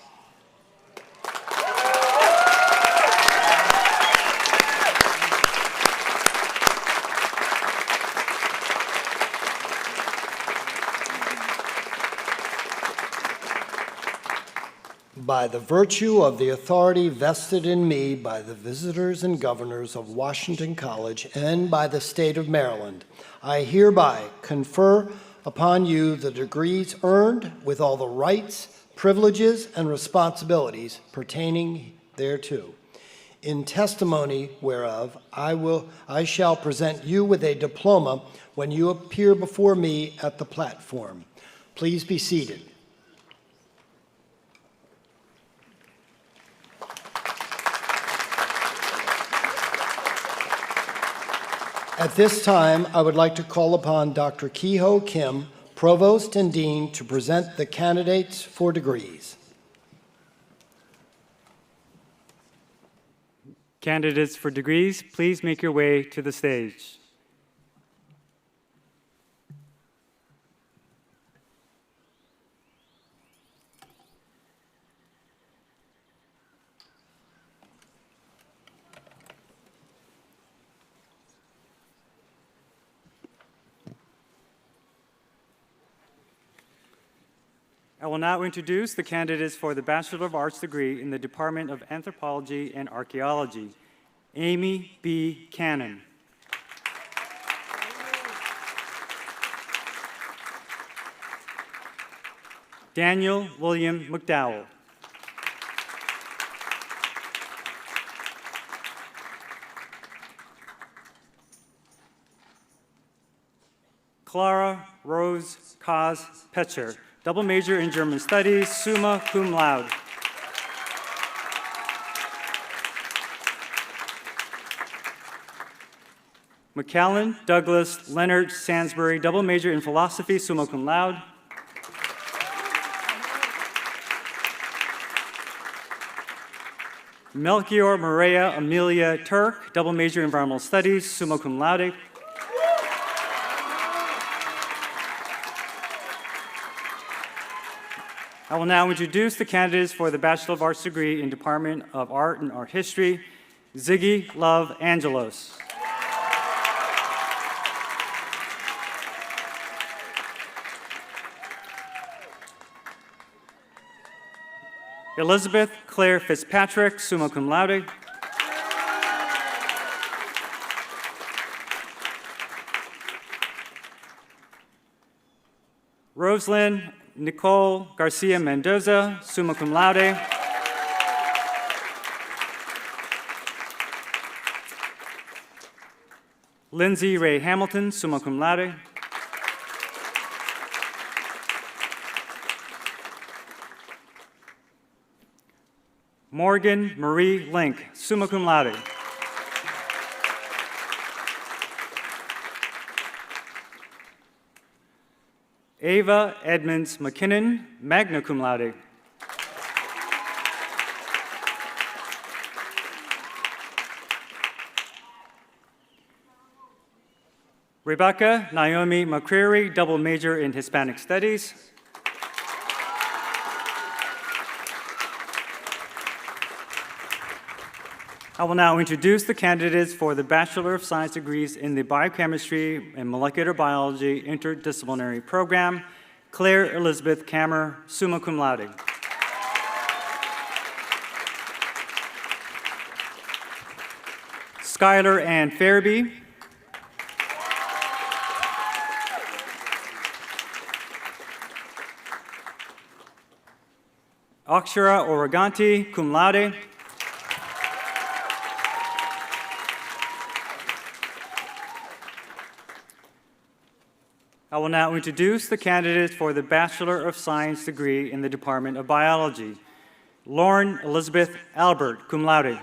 By the virtue of the authority vested in me by the visitors and governors of Washington College and by the state of Maryland, I hereby confer upon you the degrees earned with all the rights, privileges, and responsibilities pertaining thereto. In testimony whereof, I shall present you with a diploma when you appear before me at the platform. Please be seated. At this time, I would like to call upon Dr. Ki-Ho Kim, Provost and Dean, to present the candidates for degrees. Candidates for degrees, please make your way to the stage. I will now introduce the candidates for the Bachelor of Arts degree in the Department of Anthropology and Archaeology. Amy B. Cannon. Daniel William McDowell. Clara Rose Kaz Petcher, double major in German Studies, summa cum laude. McCallan Douglas Leonard Sansbury, double major in Philosophy, summa cum laude. Melchior Maria Amelia Turk, double major in Environmental Studies, summa cum laude. I will now introduce the candidates for the Bachelor of Arts degree in Department of Art and Art History. Ziggy Love Angelos. Elizabeth Claire Fitzpatrick, summa cum laude. Rosalind Nicole Garcia Mendoza, summa cum laude. Lindsay Ray Hamilton, summa cum laude. Morgan Marie Link, summa cum laude. Ava Edmonds McKinnon, magna cum laude. Rebecca Naomi McCreary, double major in Hispanic Studies. I will now introduce the candidates for the Bachelor of Science degrees in the Biochemistry and Molecular Biology Interdisciplinary Program. Claire Elizabeth Kammer, summa cum laude. Skylar Ann Farabee. Akshara Oraganti, cum laude. I will now introduce the candidates for the Bachelor of Science degree in the Department of Biology. Lauren Elizabeth Albert, cum laude.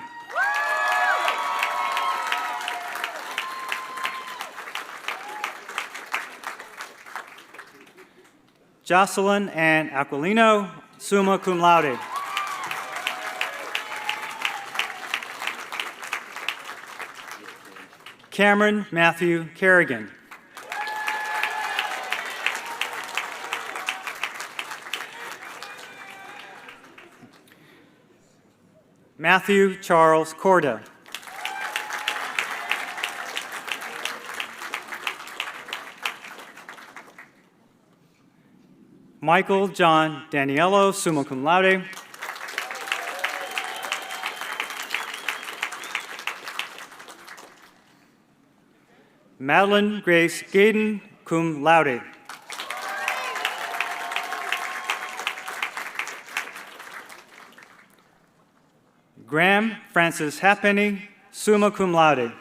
Jocelyn Ann Aquilino, summa cum laude. Cameron Matthew Kerrigan. Matthew Charles Corda. Michael John Daniello, summa cum laude. Madeline Grace Gaydon, cum laude. Graham Francis Halfpenny, summa cum laude.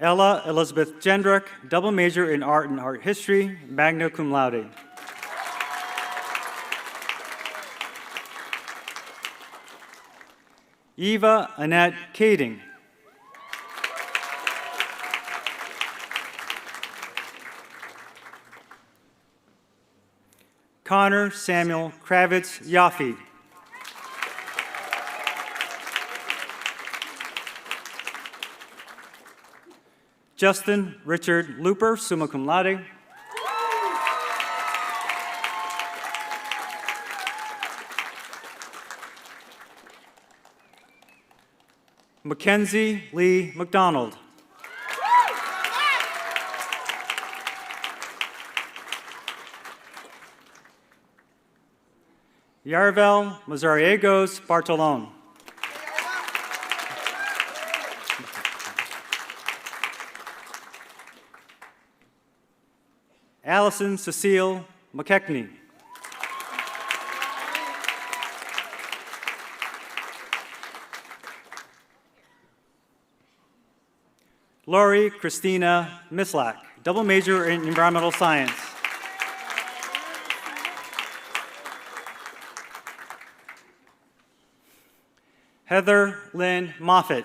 Ella Elizabeth Jendrick, double major in art and art history, magna cum laude. Eva Annette Kading. Connor Samuel Kravitz Yaffe. Justin Richard Looper, summa cum laude. Mackenzie Lee McDonald. Yarvel Mazariegos Bartolone. Allison Cecile McKechnie. Lori Christina Mislak, double major in environmental science. Heather Lynn Moffitt.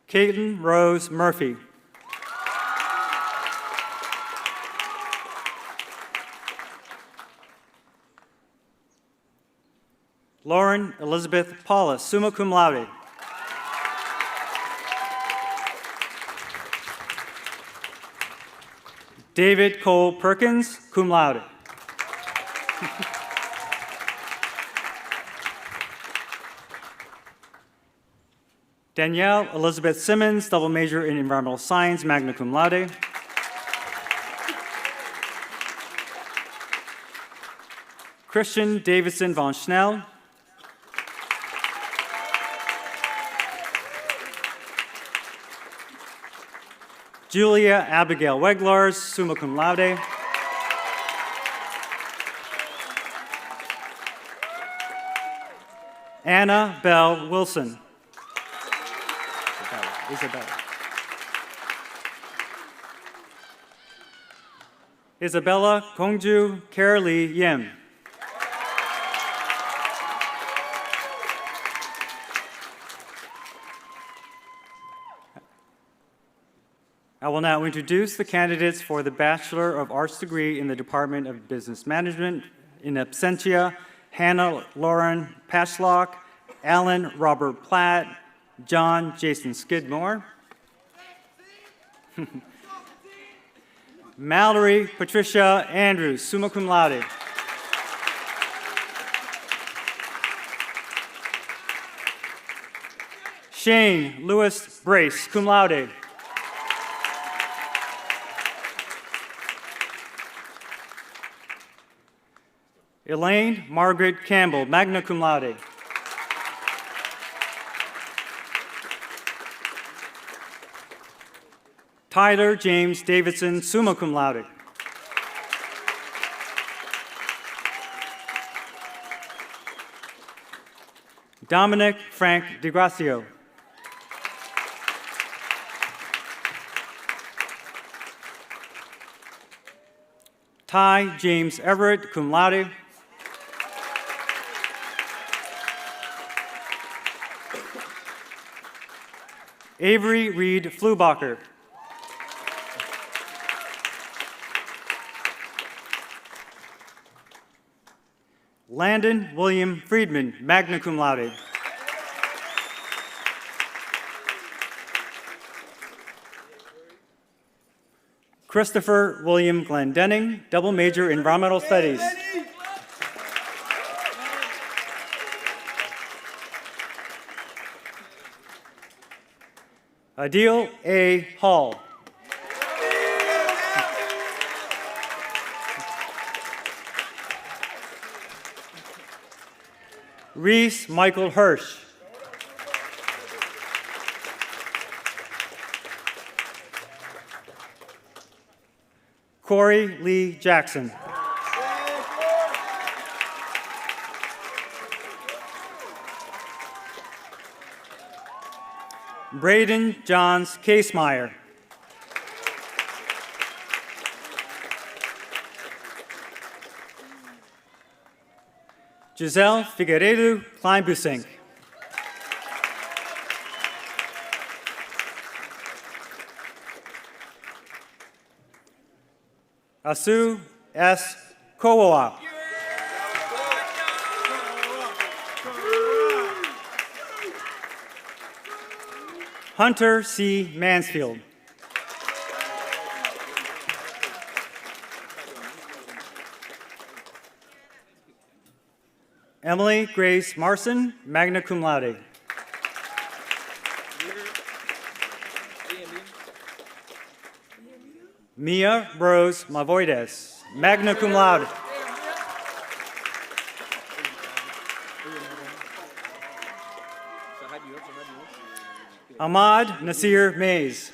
Caitlin Rose Murphy. Lauren Elizabeth Paulus, summa cum laude. David Cole Perkins, cum laude. Danielle Elizabeth Simmons, double major in environmental science, magna cum laude. Christian Davidson von Schnell. Julia Abigail Weglars, summa cum laude. Anna Bell Wilson. Isabella Kongju Carolee Yim. I will now introduce the candidates for the Bachelor of Arts degree in the Department of Business Management. In absentia, Hannah Lauren Patchlock, Alan Robert Platt, John Jason Skidmore, Mallory Patricia Andrews, summa cum laude. Shane Lewis Brace, cum laude. Elaine Margaret Campbell, magna cum laude. Tyler James Davidson, summa cum laude. Dominic Frank DeGracio. Ty James Everett, cum laude. Avery Reed Flubacher. Landon William Friedman, magna cum laude. Christopher William Glendenning, double major in environmental studies. Adil A. Hall. Reese Michael Hirsch. Corey Lee Jackson. Braden Johns Casemeyer. Giselle Figueiredo Kleinbusink. Asu S. Kowawa. Hunter C. Mansfield. Emily Grace Marson, magna cum laude. Mia Rose Mavoides, magna cum laude. Ahmad Nasir Mays.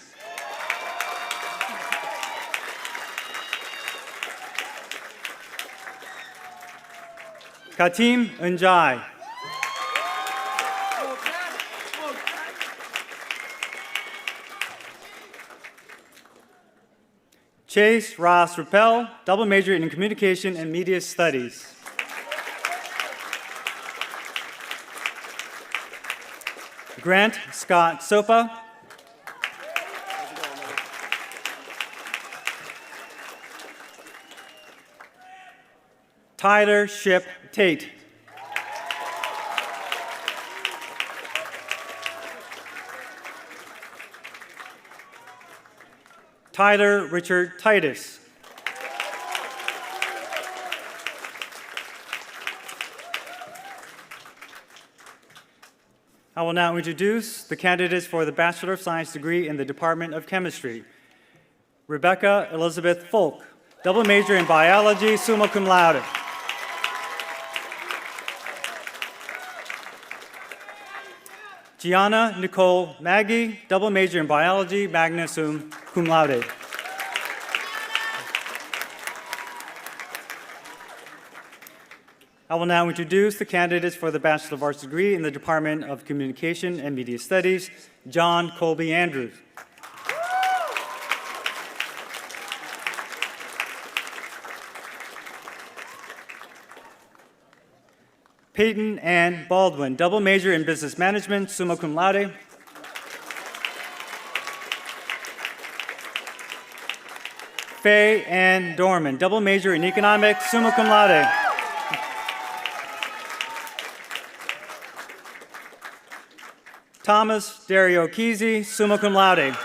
Katim Unjai. Chase Ross Rappel, double major in communication and media studies. Grant Scott Sopa. Tyler Ship Tate. Tyler Richard Titus. I will now introduce the candidates for the Bachelor of Science degree in the Department of Chemistry. Rebecca Elizabeth Folk, double major in biology, summa cum laude. Gianna Nicole Maggie, double major in biology, magna cum laude. I will now introduce the candidates for the Bachelor of Arts degree in the Department of Communication and Media Studies, John Colby Andrews. Peyton Ann Baldwin, double major in business management, summa cum laude. Faye Ann Dorman, double major in economics, summa cum laude. Thomas Dario Kesey, summa cum laude.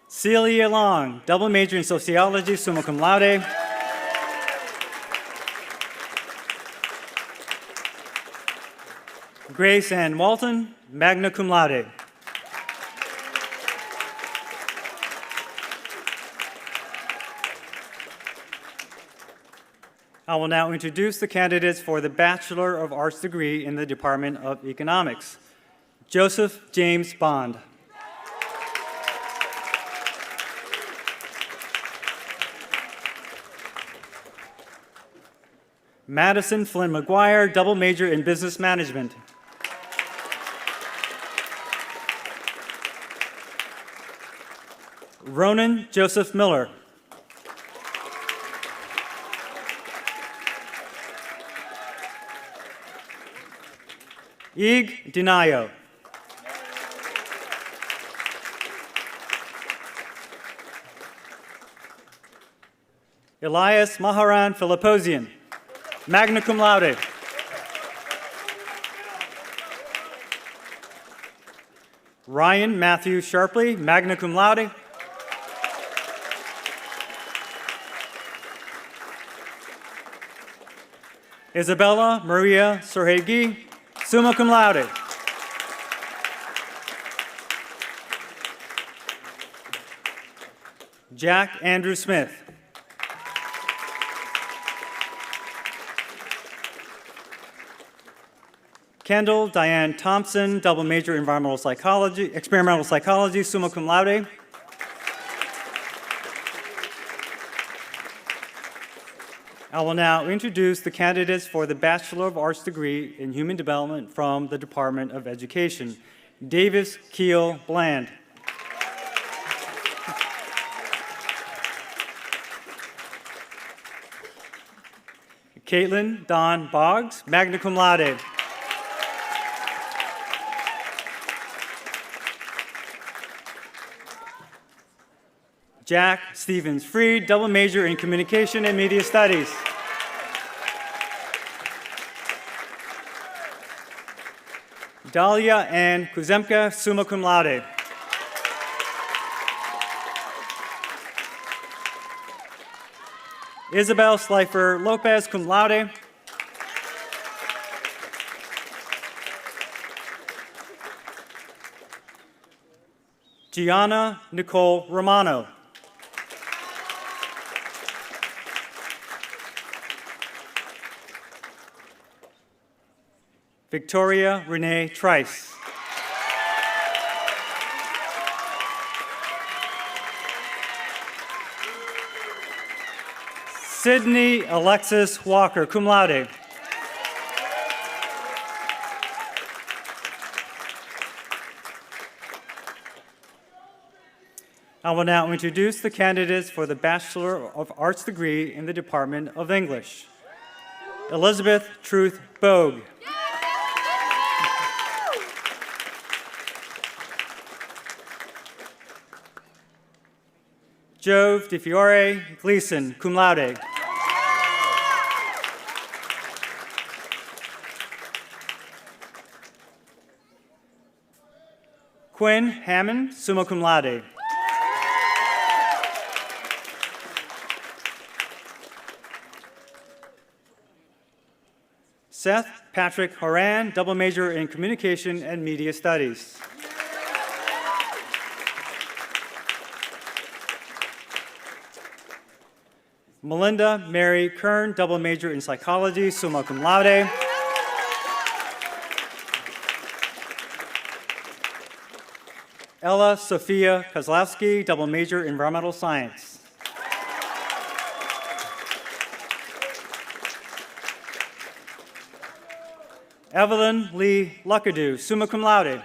Celia Long, double major in sociology, summa cum laude. Grace Ann Walton, magna cum laude. I I will now introduce the candidates for the Bachelor of Arts degree in the Department of Economics. Joseph James Bond. Madison Flynn McGuire, double major in business management. Ronan Joseph Miller. Ig Dinayo. Elias Maharan Philipposian, magna cum laude. Ryan Matthew Sharpley, magna cum laude. Isabella Maria Sorhegi, summa cum laude. Jack Andrew Smith. Kendall Diane Thompson, double major experimental psychology, summa cum laude. I will now introduce the candidates for the Bachelor of Arts degree in Human Development from the Department of Education. Davis Keel Bland. Caitlin Dawn Boggs, magna cum laude. Jack Stevens Freed, double major in Communication and Media Studies. Dalia Ann Kuzemka, summa cum laude. Isabel Slifer Lopez, cum laude. Gianna Nicole Romano. Victoria Renee Trice. Sydney Alexis Walker, cum laude. I will now introduce the candidates for the Bachelor of Arts degree in the Department of English. Elizabeth Truth Bogue. Jove De Fiore Gleason, cum laude. Quinn Hammond, summa cum laude. Seth Patrick Horan, double major in Communication and Media Studies. Melinda Mary Kern, double major in Psychology, summa cum laude. Ella Sophia Kozlowski, double major in Environmental Science. Evelyn Lee Luckadoo, summa cum laude.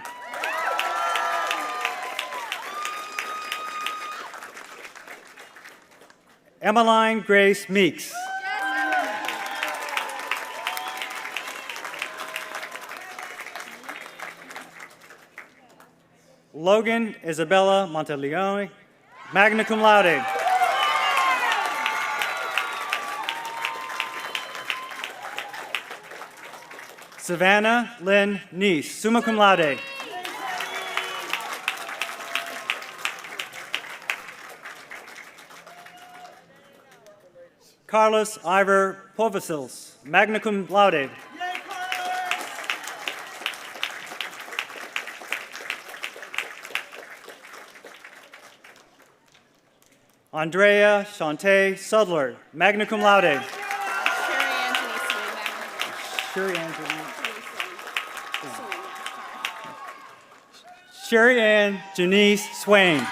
Emmeline Grace Meeks. Logan Isabella Monteleone, magna cum laude. Savannah Lynn Neese, summa cum laude. Carlos Ivor Povasils, magna cum laude. Andrea Shantae Sudler, magna cum laude. Sherry Sherry Ann Janice Swain.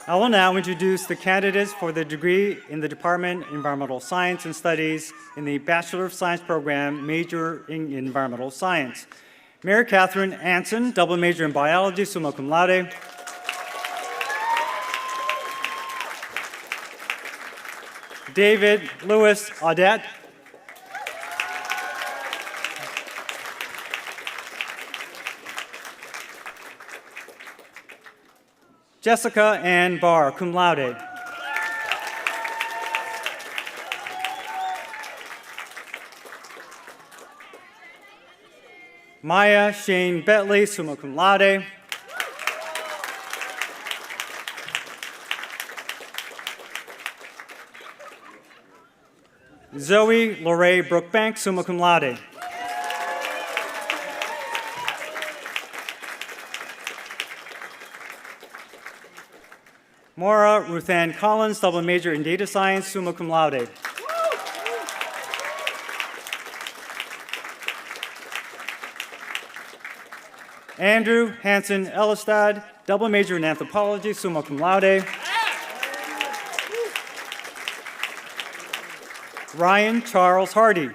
I will now introduce the candidates for the degree in the Department of Environmental Science and Studies in the Bachelor of Science program, major in Environmental Science. Mary Catherine Anson, double major in Biology, summa cum laude. David Lewis Audette. Jessica Ann Barr, cum laude. Maya Shane Bentley, summa cum laude. Zoe Lorraine Brookbank, summa cum laude. Maura Ruthann Collins, double major in data science, summa cum laude. Andrew Hansen Ellistad, double major in anthropology, summa cum laude. Ryan Charles Hardy.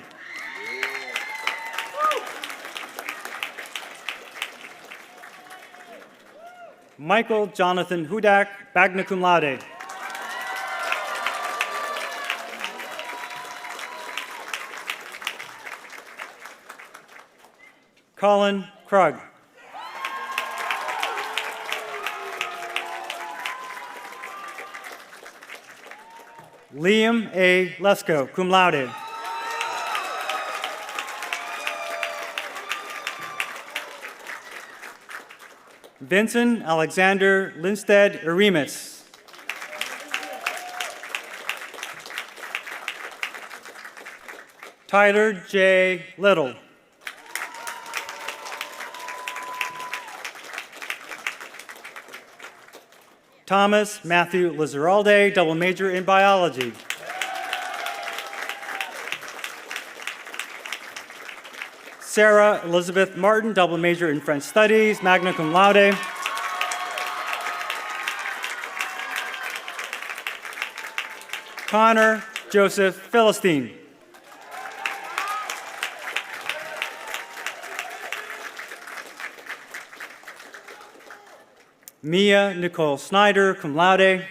Michael Jonathan Hudak, magna cum laude. Colin Krug. Liam A. Lesko, cum laude. Vincent Alexander Lindstedt Eremus. Tyler J. Little. Thomas Matthew Lizaralde, double major in biology. Sarah Elizabeth Martin, double major in French studies, magna cum laude. Connor Joseph Philistine. Mia Nicole Snyder, cum laude.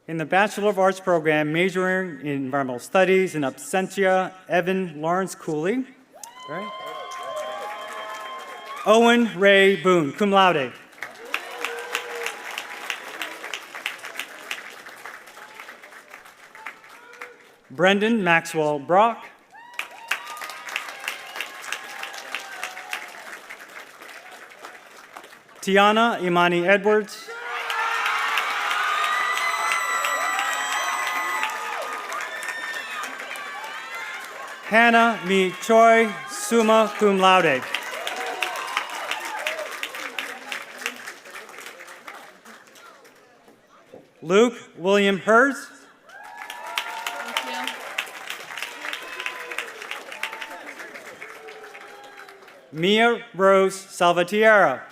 In the Bachelor of Arts program, majoring in environmental studies in absentia, Evan Lawrence Cooley. Right? Owen Ray Boone, cum laude. Brendan Maxwell Brock. Tiana Imani Edwards. Hannah Mi Choi, summa cum laude. Luke William Hurst. Mia Rose Salvatierra.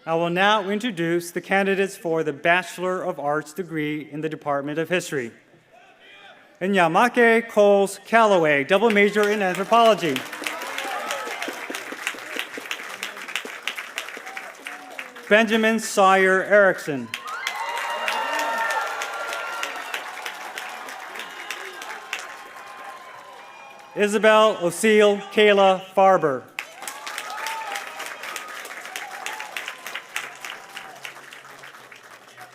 I will now introduce the candidates for the Bachelor of Arts degree in the Department of History. Nyamake Coles Calloway, double major in anthropology. Benjamin Sawyer Erickson. Isabel Osile Kayla Farber.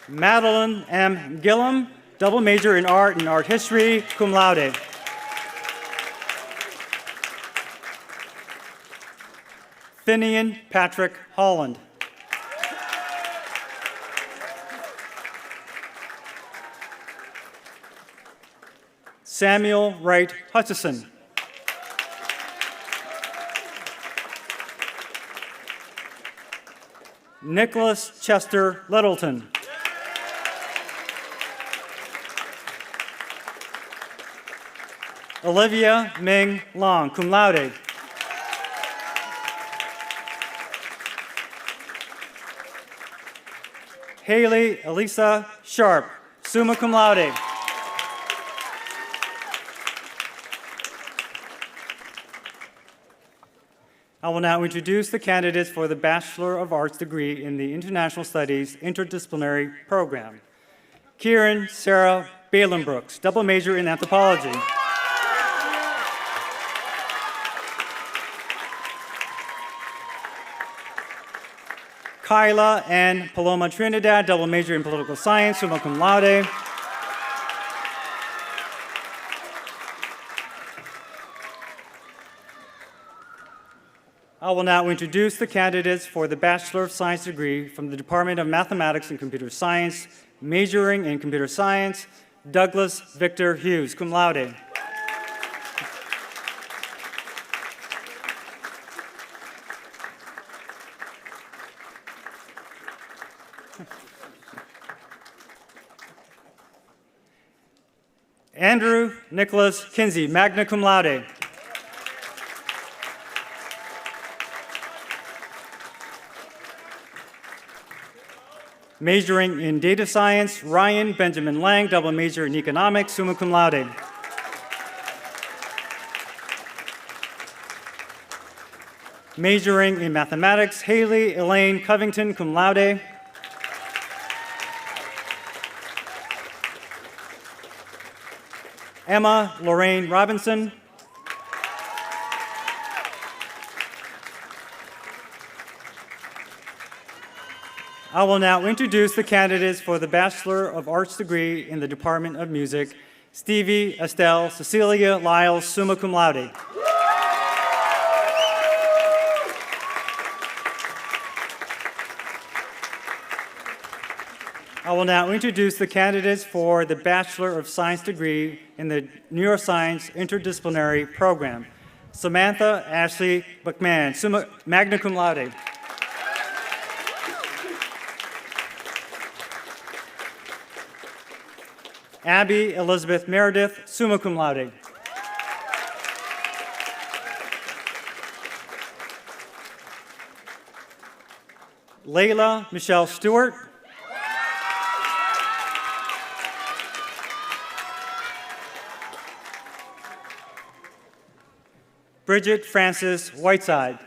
Madeline M. Gillum, double major in art and art history, cum laude. Finian Patrick Holland. Samuel Wright Hutchison. Nicholas Chester Littleton. Olivia Ming Long, cum laude. Haley Elisa Sharp, summa cum laude. I will now introduce the candidates for the Bachelor of Arts degree in the International Studies Interdisciplinary Program. Kieran Sarah Balenbrooks, double major in anthropology. Kyla and Paloma Trinidad, double major in political science, summa cum laude. I will now introduce the candidates for the Bachelor of Science degree from the Department of Mathematics and Computer Science, majoring in computer science, Douglas Victor Hughes, cum laude. Andrew Nicholas Kinsey, magna cum laude. Majoring in data science, Ryan Benjamin Lang, double major in economics, summa cum laude. Majoring in mathematics, Haley Elaine Covington, cum laude. Emma Lorraine Robinson. I will now introduce the candidates for the Bachelor of Arts degree in the Department of Music, Stevie Estelle Cecilia Lyles, summa cum laude. I will now introduce the candidates for the Bachelor of Science degree in the Neuroscience Interdisciplinary Program. Samantha Ashley McMahon, magna cum laude. Abby Elizabeth Meredith, summa cum laude. Layla Michelle Stewart. Bridget Frances Whiteside.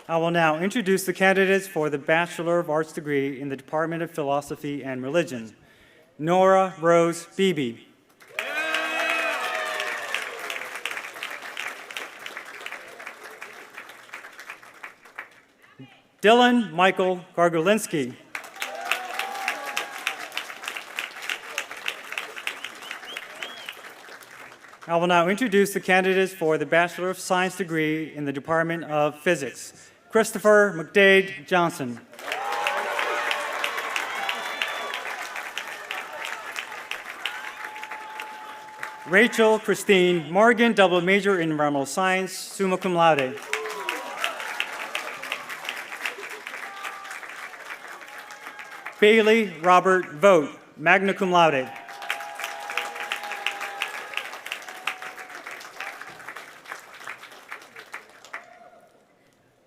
I will now introduce the candidates for the Bachelor of Arts degree in the Department of Philosophy and Religion. Nora Rose Beebe. Dylan Michael Gargulinski. I will now introduce the candidates for the Bachelor of Science degree in the Department of Physics. Christopher McDade Johnson. Rachel Christine Morgan, double major in environmental science, summa cum laude. Bailey Robert Vogt, magna cum laude.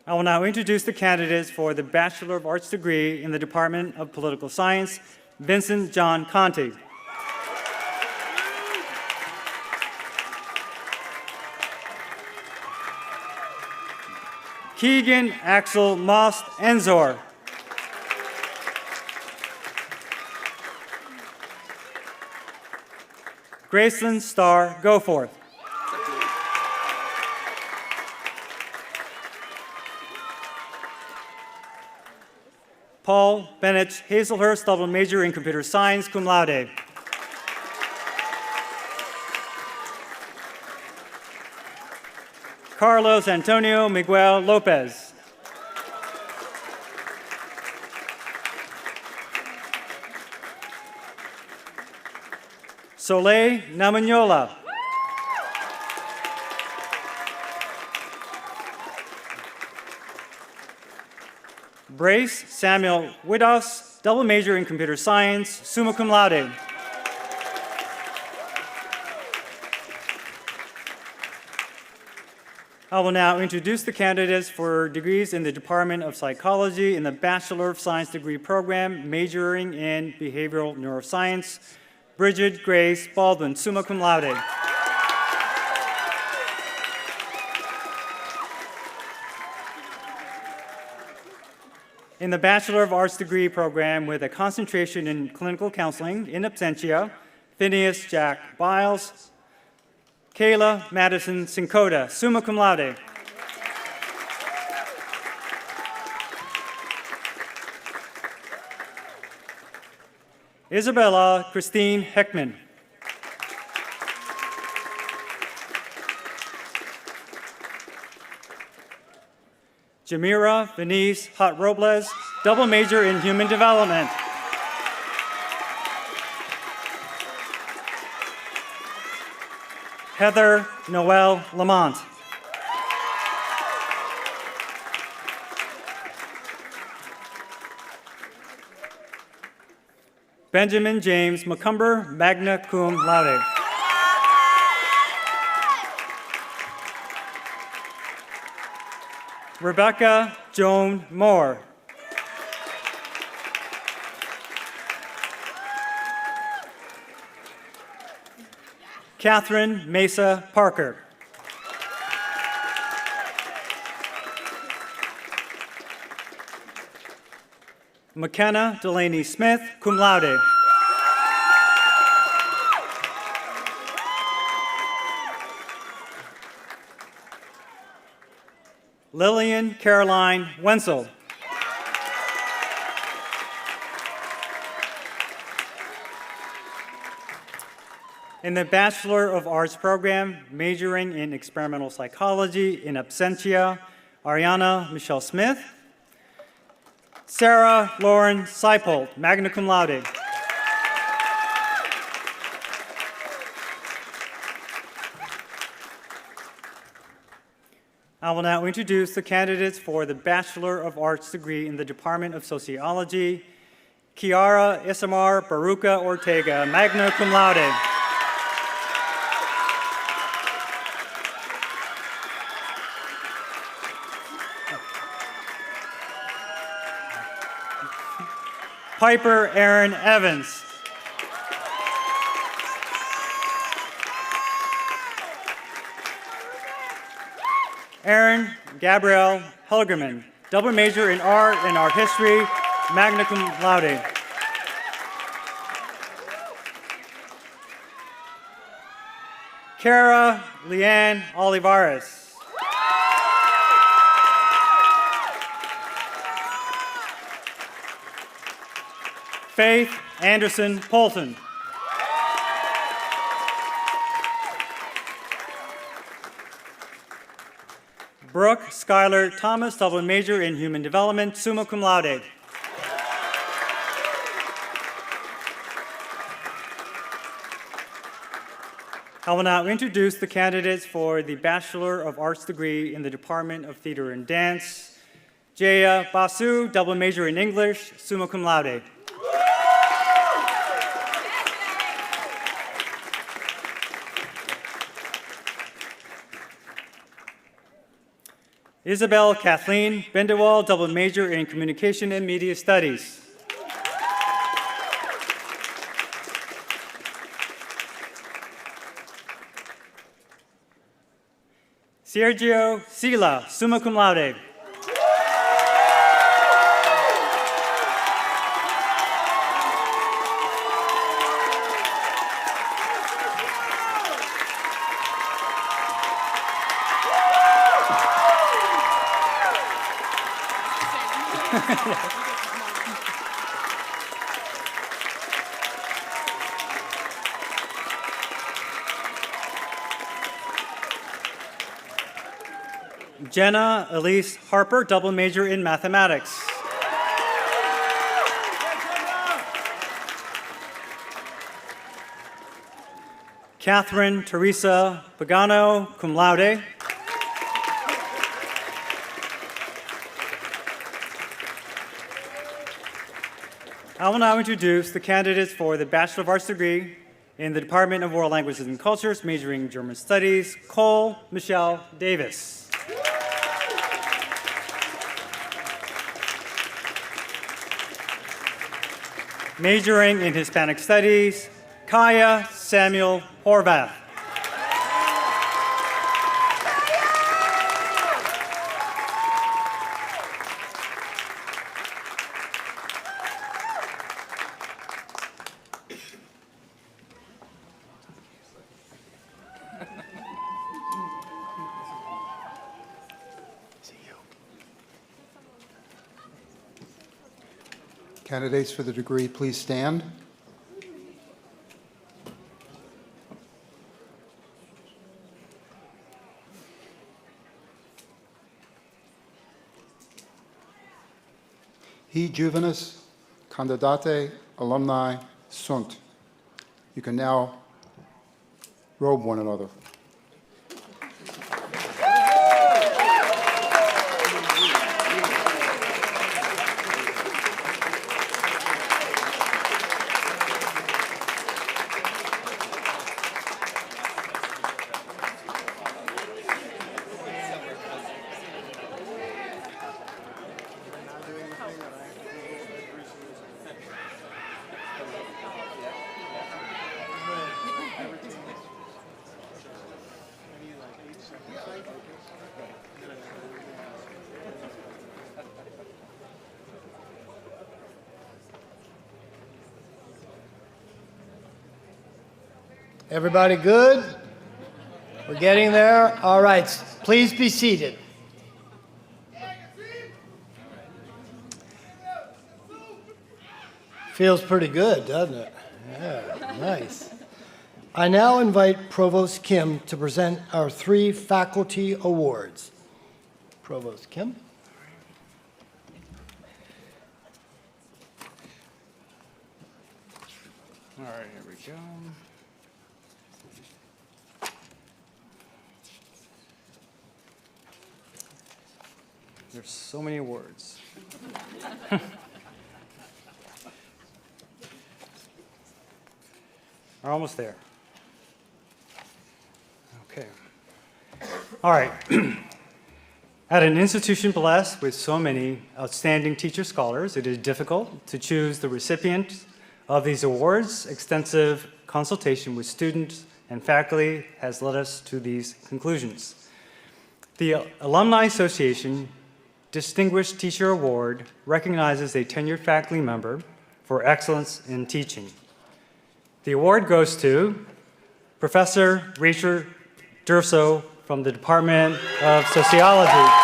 I will now introduce the candidates for the Bachelor of Arts degree in the Department of Political Science, Vincent John Conti. Keegan Axel Most Enzor. Graceland Starr Goforth. Paul Bennett Hazelhurst, double major in computer science, cum laude. Carlos Antonio Miguel Lopez. Soleil Namanyola. Brace Samuel Widos, double major in computer science, summa cum laude. I will now introduce the candidates for degrees in the Department of Psychology in the Bachelor of Science degree program, majoring in behavioral neuroscience. Bridget Grace Baldwin, summa cum laude. In the Bachelor of Arts degree program with a concentration in clinical counseling, in absentia, Phineas Jack Biles. Kayla Madison Sincota, summa cum laude. Isabella Christine Heckman. Jamira Venice Hot Robles, double major in human development. Heather Noel Lamont. Benjamin James McCumber, magna cum laude. Rebecca Joan Moore. Catherine Mesa Parker. McKenna Delaney Smith, cum laude. Lillian Caroline Wenzel. In the Bachelor of Arts program, majoring in experimental psychology in absentia, Ariana Michelle Smith. Sarah Lauren Seipold, magna cum laude. I will now introduce the candidates for the Bachelor of Arts degree in the Department of Sociology. Kiara Isamar Baruca Ortega, magna cum laude. Piper Aaron Evans. Aaron Gabrielle Helgerman, double major in art and art history, magna cum laude. Kara Leanne Olivares. Faith Anderson Polton. Brooke Skylar Thomas, double major in human development, summa cum laude. I will now introduce the candidates for the Bachelor of Arts degree in the Department of Theater and Dance. Jaya Basu, double major in English, summa cum laude. Isabel Kathleen Bendewall, double major in Communication and Media Studies. Sergio Sila, summa cum laude. Jenna Elise Harper, double major in mathematics. Catherine Teresa Pagano, cum laude. I will now introduce the candidates for the Bachelor of Arts degree in the Department of World Languages and Cultures, majoring in German Studies, Cole Michelle Davis. Majoring in Hispanic Studies, Kaya Samuel Horvath. Candidates for the degree, please stand. He juvenis candidate alumni sunt. You can now robe one another. Everybody good? We're getting there? All right, please be seated. Feels pretty good, doesn't it? Yeah, nice. I now invite Provost Kim to present our 3 faculty awards. Provost Kim. All right, here we go. There's so many words. We're almost there. Okay. All right. At an institution blessed with so many outstanding teacher scholars, it is difficult to choose the recipient of these awards. Extensive consultation with students and faculty has led us to these conclusions. The Alumni Association Distinguished Teacher Award recognizes a tenured faculty member for excellence in teaching. The award goes to Professor Rachel Durso from the Department of Sociology.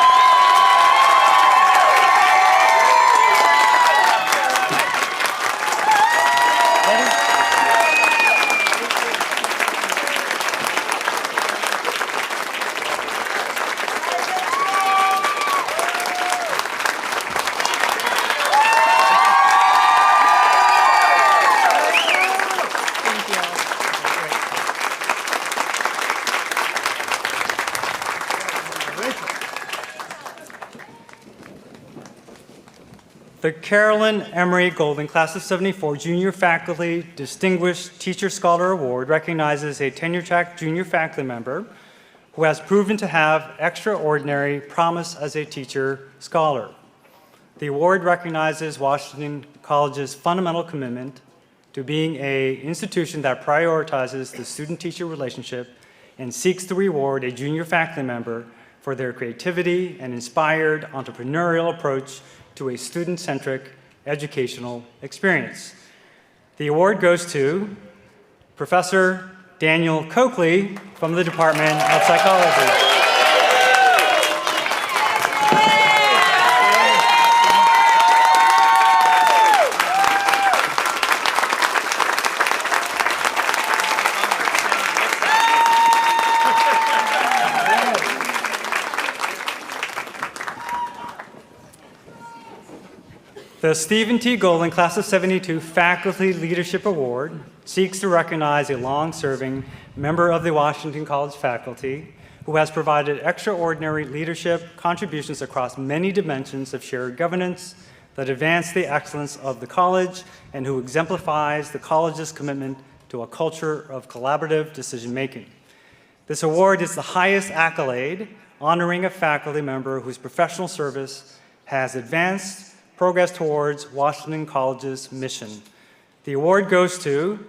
The Carolyn Emery Golden Class of '74 Junior Faculty Distinguished Teacher Scholar Award recognizes a tenure-track junior faculty member who has proven to have extraordinary promise as a teacher scholar. The award recognizes Washington College's fundamental commitment to being an institution that prioritizes the student-teacher relationship and seeks to reward a junior faculty member for their creativity and inspired entrepreneurial approach to a student-centric educational experience. The award goes to Professor Daniel Coakley from the Department of Psychology. The Stephen T. Golden Class of '72 Faculty Leadership Award seeks to recognize a long-serving member of the Washington College faculty, who has provided extraordinary leadership contributions across many dimensions of shared governance that advance the excellence of the college and who exemplifies the college's commitment to a culture of collaborative decision-making. This award is the highest accolade honoring a faculty member whose professional service has advanced progress towards Washington College's mission. The award goes to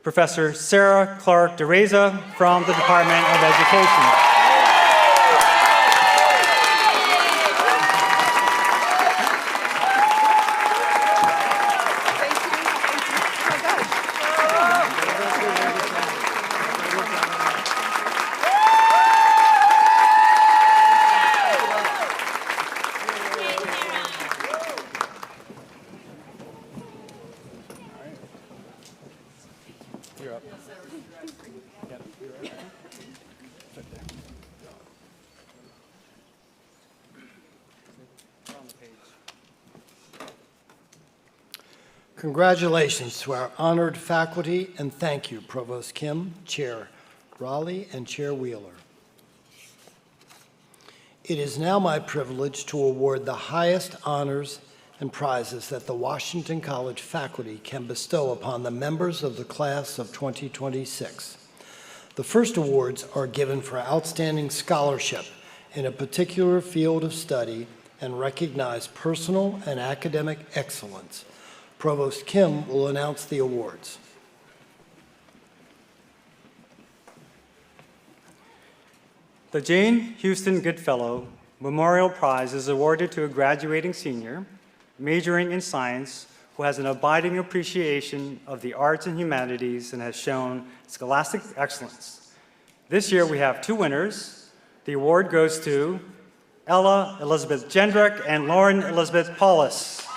Professor Sarah Clark DeReza from the Department of Education. Congratulations to our honored faculty, and thank you, Provost Kim, Chair Raleigh, and Chair Wheeler. It is now my privilege to award the highest honors and prizes that the Washington College faculty can bestow upon the members of the class of 2026. The first awards are given for outstanding scholarship in a particular field of study and recognize personal and academic excellence. Provost Kim will announce the awards. The Jane Houston Goodfellow Memorial Prize is awarded to a graduating senior majoring in science who has an abiding appreciation of the arts and humanities and has shown scholastic excellence. This year we have two winners. The award goes to Ella Elizabeth Jendrick and Lauren Elizabeth Paulus.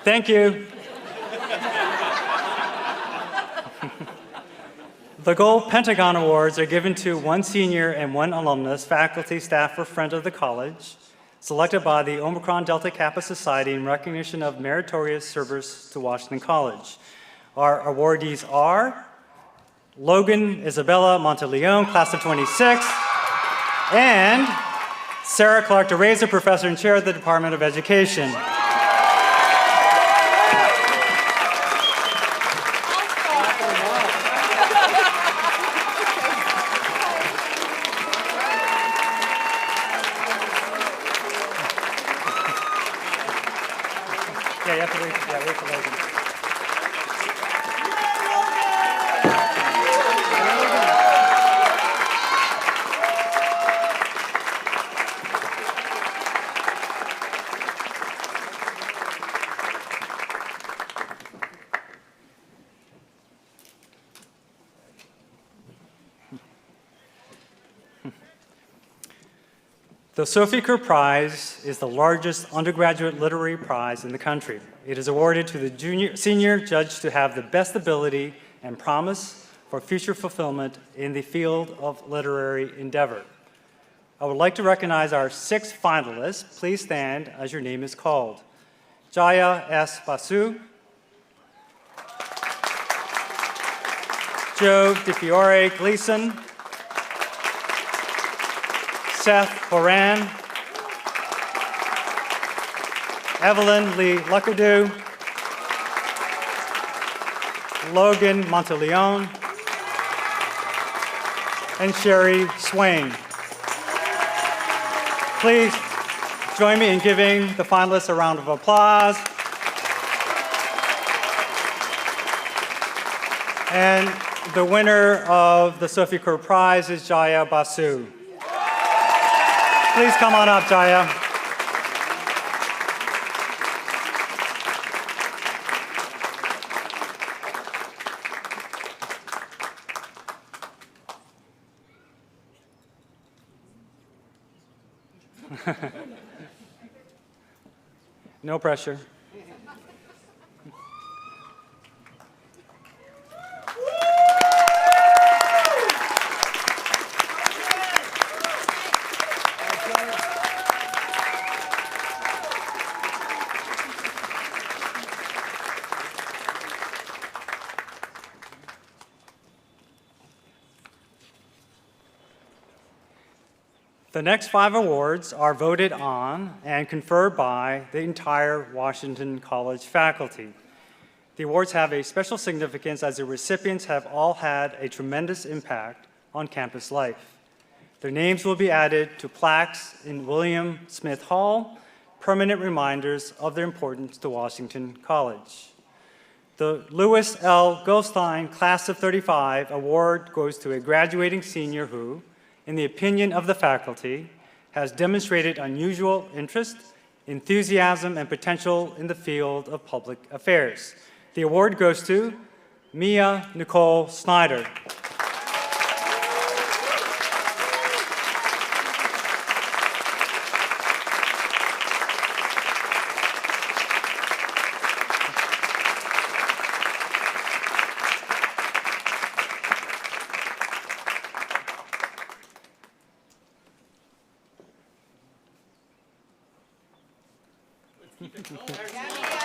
Thank you. The Gold Pentagon Awards are given to one senior and one alumnus, faculty, staff, or friend of the college, selected by the Omicron Delta Kappa Society in recognition of meritorious service to Washington College. Our awardees are Logan Isabella Monteleone, class of 26, and Sarah Clark DeReza, professor and chair of the Department of Education. Yeah, you have to wait for Logan. The Sophie Kerr Prize is the largest undergraduate literary prize in the country. It is awarded to the senior judge to have the best ability and promise for future fulfillment in the field of literary endeavor. I would like to recognize our 6 finalists. Please stand as your name is called. Jaya S. Basu, Joe DiFiore Gleason, Seth Horan, Evelyn Lee Luckadoo, Logan Monteleone, and Sherry Swain. Please join me in giving the finalists a round of applause. And the winner of the Sophie Kerr Prize is Jaya Basu. Please come on up, Jaya. No pressure. The next 5 awards are voted on and conferred by the entire Washington College faculty. The awards have a special significance as the recipients have all had a tremendous impact on campus life. Their names will be added to plaques in William Smith Hall, permanent reminders of their importance to Washington College. The Lewis L. Goldstein Class of 35 award goes to a graduating senior who, in the opinion of the faculty, has demonstrated unusual interest, enthusiasm, and potential in the field of public affairs. The award goes to Mia Nicole Snyder.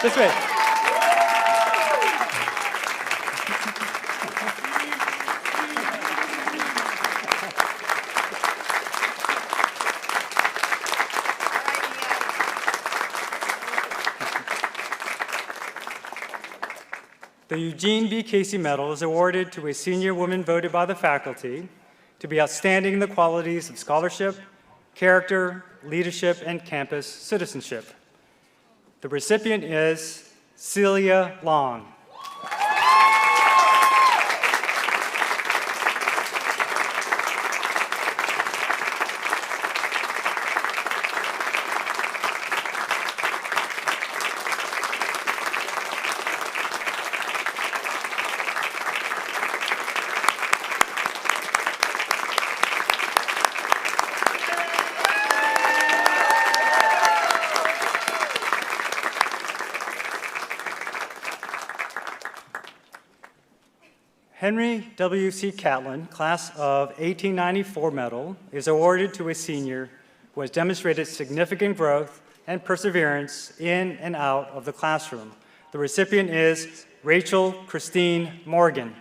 This way. The Eugene B. Casey Medal is awarded to a senior woman voted by the faculty to be outstanding in the qualities of scholarship, character, leadership, and campus citizenship. The recipient is Celia Long. Henry W. C. Catlin, class of 1894 medal, is awarded to a senior who has demonstrated significant growth and perseverance in and out of the classroom. The recipient is Rachel Christine Morgan.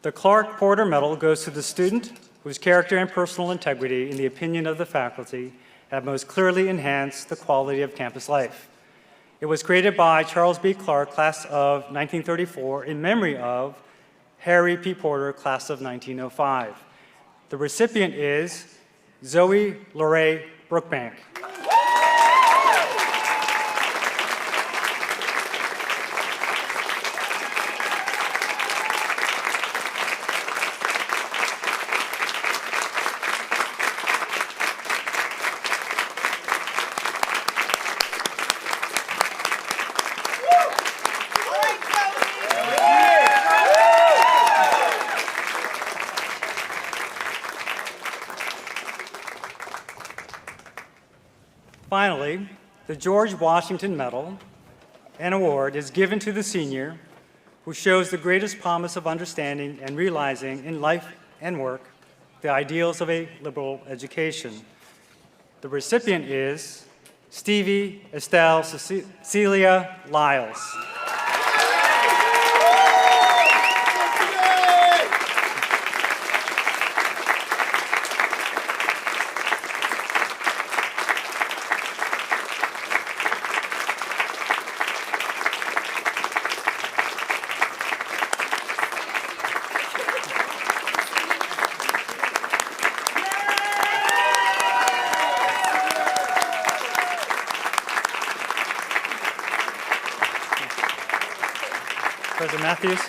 The Clark Porter Medal goes to the student whose character and personal integrity, in the opinion of the faculty, have most clearly enhanced the quality of campus life. It was created by Charles B. Clark, class of 1934, in memory of Harry P. Porter, class of 1905. The recipient is Zoe Lorraine Brookbank. Finally, the George Washington Medal and Award is given to the senior who shows the greatest promise of understanding and realizing in life and work the ideals of a liberal education. The recipient is Stevie Estelle Cecilia Lyles. President Matthews.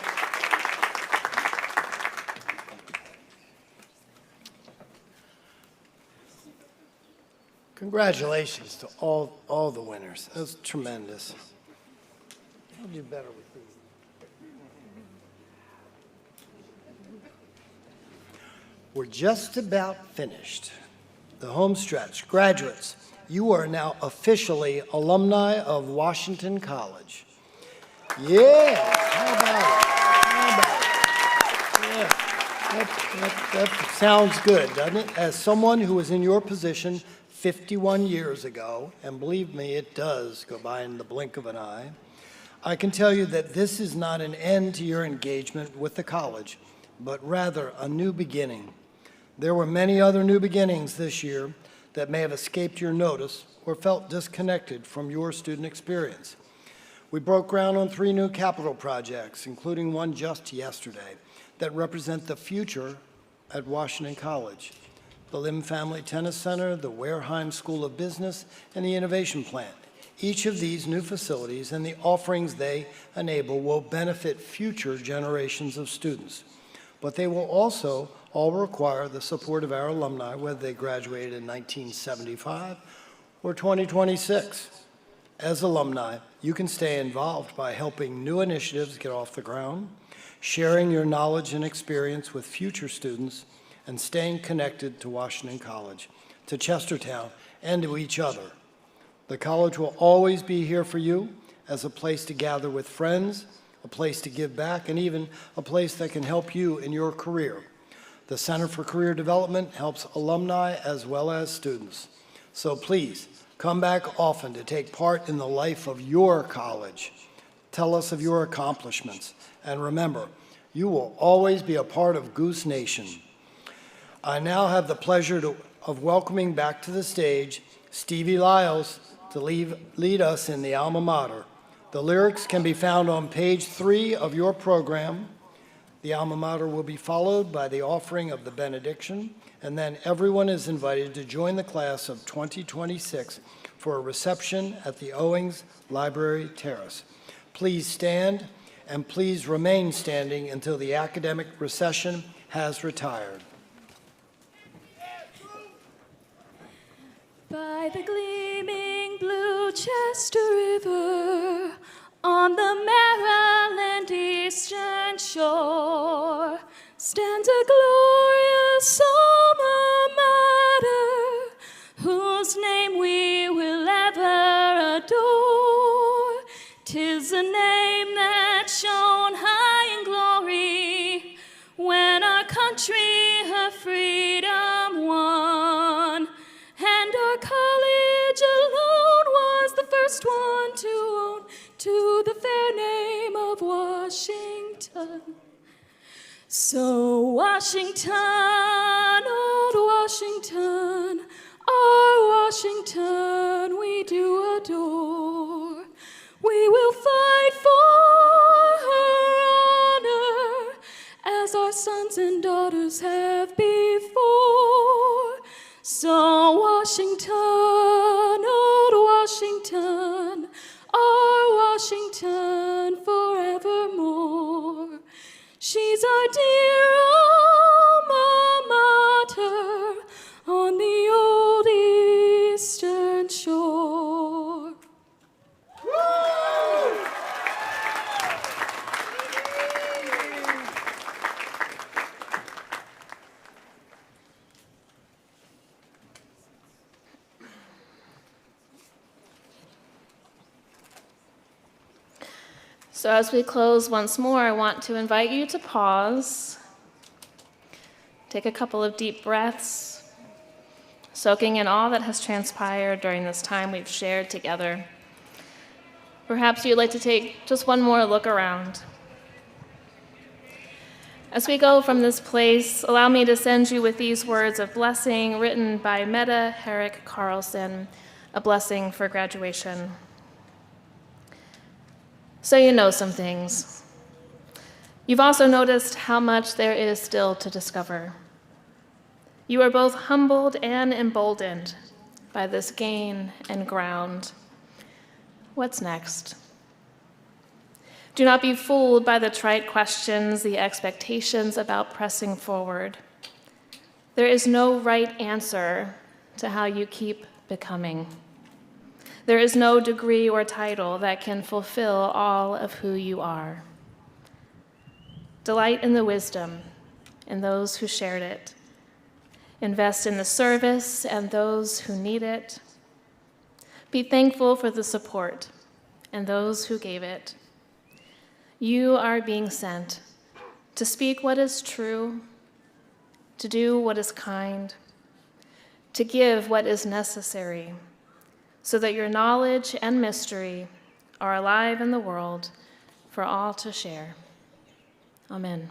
Congratulations to all the winners. That was tremendous. I'll do better with these. We're just about finished. The home stretch. Graduates, you are now officially alumni of Washington College. Yeah, how about it? Yeah, that sounds good, doesn't it? As someone who was in your position 51 years ago, and believe me, it does go by in the blink of an eye, I can tell you that this is not an end to your engagement with the college, but rather a new beginning. There were many other new beginnings this year that may have escaped your notice or felt disconnected from your student experience. We broke ground on 3 new capital projects, including one just yesterday, that represent the future at Washington College: the Lim Family Tennis Center, the Wareheim School of Business, and the Innovation Plant. Each of these new facilities and the offerings they enable will benefit future generations of students, but they will also all require the support of our alumni, whether they graduated in 1975 or 2026. As alumni, you can stay involved by helping new initiatives get off the ground, sharing your knowledge and experience with future students, and staying connected to Washington College, to Chestertown, and to each other. The college will always be here for you as a place to gather with friends, a place to give back, and even a place that can help you in your career. The Center for Career Development helps alumni as well as students. So please, come back often to take part in the life of your college. Tell us of your accomplishments. And remember, you will always be a part of Goose Nation. I now have the pleasure of welcoming back to the stage Stevie Lyles to lead us in the alma mater. The lyrics can be found on page 3 of your program. The alma mater will be followed by the offering of the benediction, and then everyone is invited to join the class of 2026 for a reception at the Owings Library Terrace. Please stand, and please remain standing until the academic recession has retired. By the gleaming blue Chester River, on the Maryland eastern shore, stands a glorious alma mater, whose name we will ever adore. 'Tis a name that shone high in glory when our country her freedom won. And our college alone was the first one to own to the fair name of Washington. So Washington, old Washington, our Washington we do adore. We will fight for her honor as our sons and daughters have before. So Washington, old Washington, our Washington forevermore. She's our dear alma mater on the old eastern shore. So as we close once more, I want to invite you to pause, take a couple of deep breaths, soaking in all that has transpired during this time we've shared together. Perhaps you'd like to take just one more look around. As we go from this place, allow me to send you with these words of blessing written by Mette Herrick Carlson, a blessing for graduation. So you know some things. You've also noticed how much there is still to discover. You are both humbled and emboldened by this gain and ground. What's next? Do not be fooled by the trite questions, the expectations about pressing forward. There is no right answer to how you keep becoming. There is no degree or title that can fulfill all of who you are. Delight in the wisdom in those who shared it. Invest in the service and those who need it. Be thankful for the support and those who gave it. You are being sent to speak what is true, to do what is kind, to give what is necessary, so that your knowledge and mystery are alive in the world for all to share. Amen.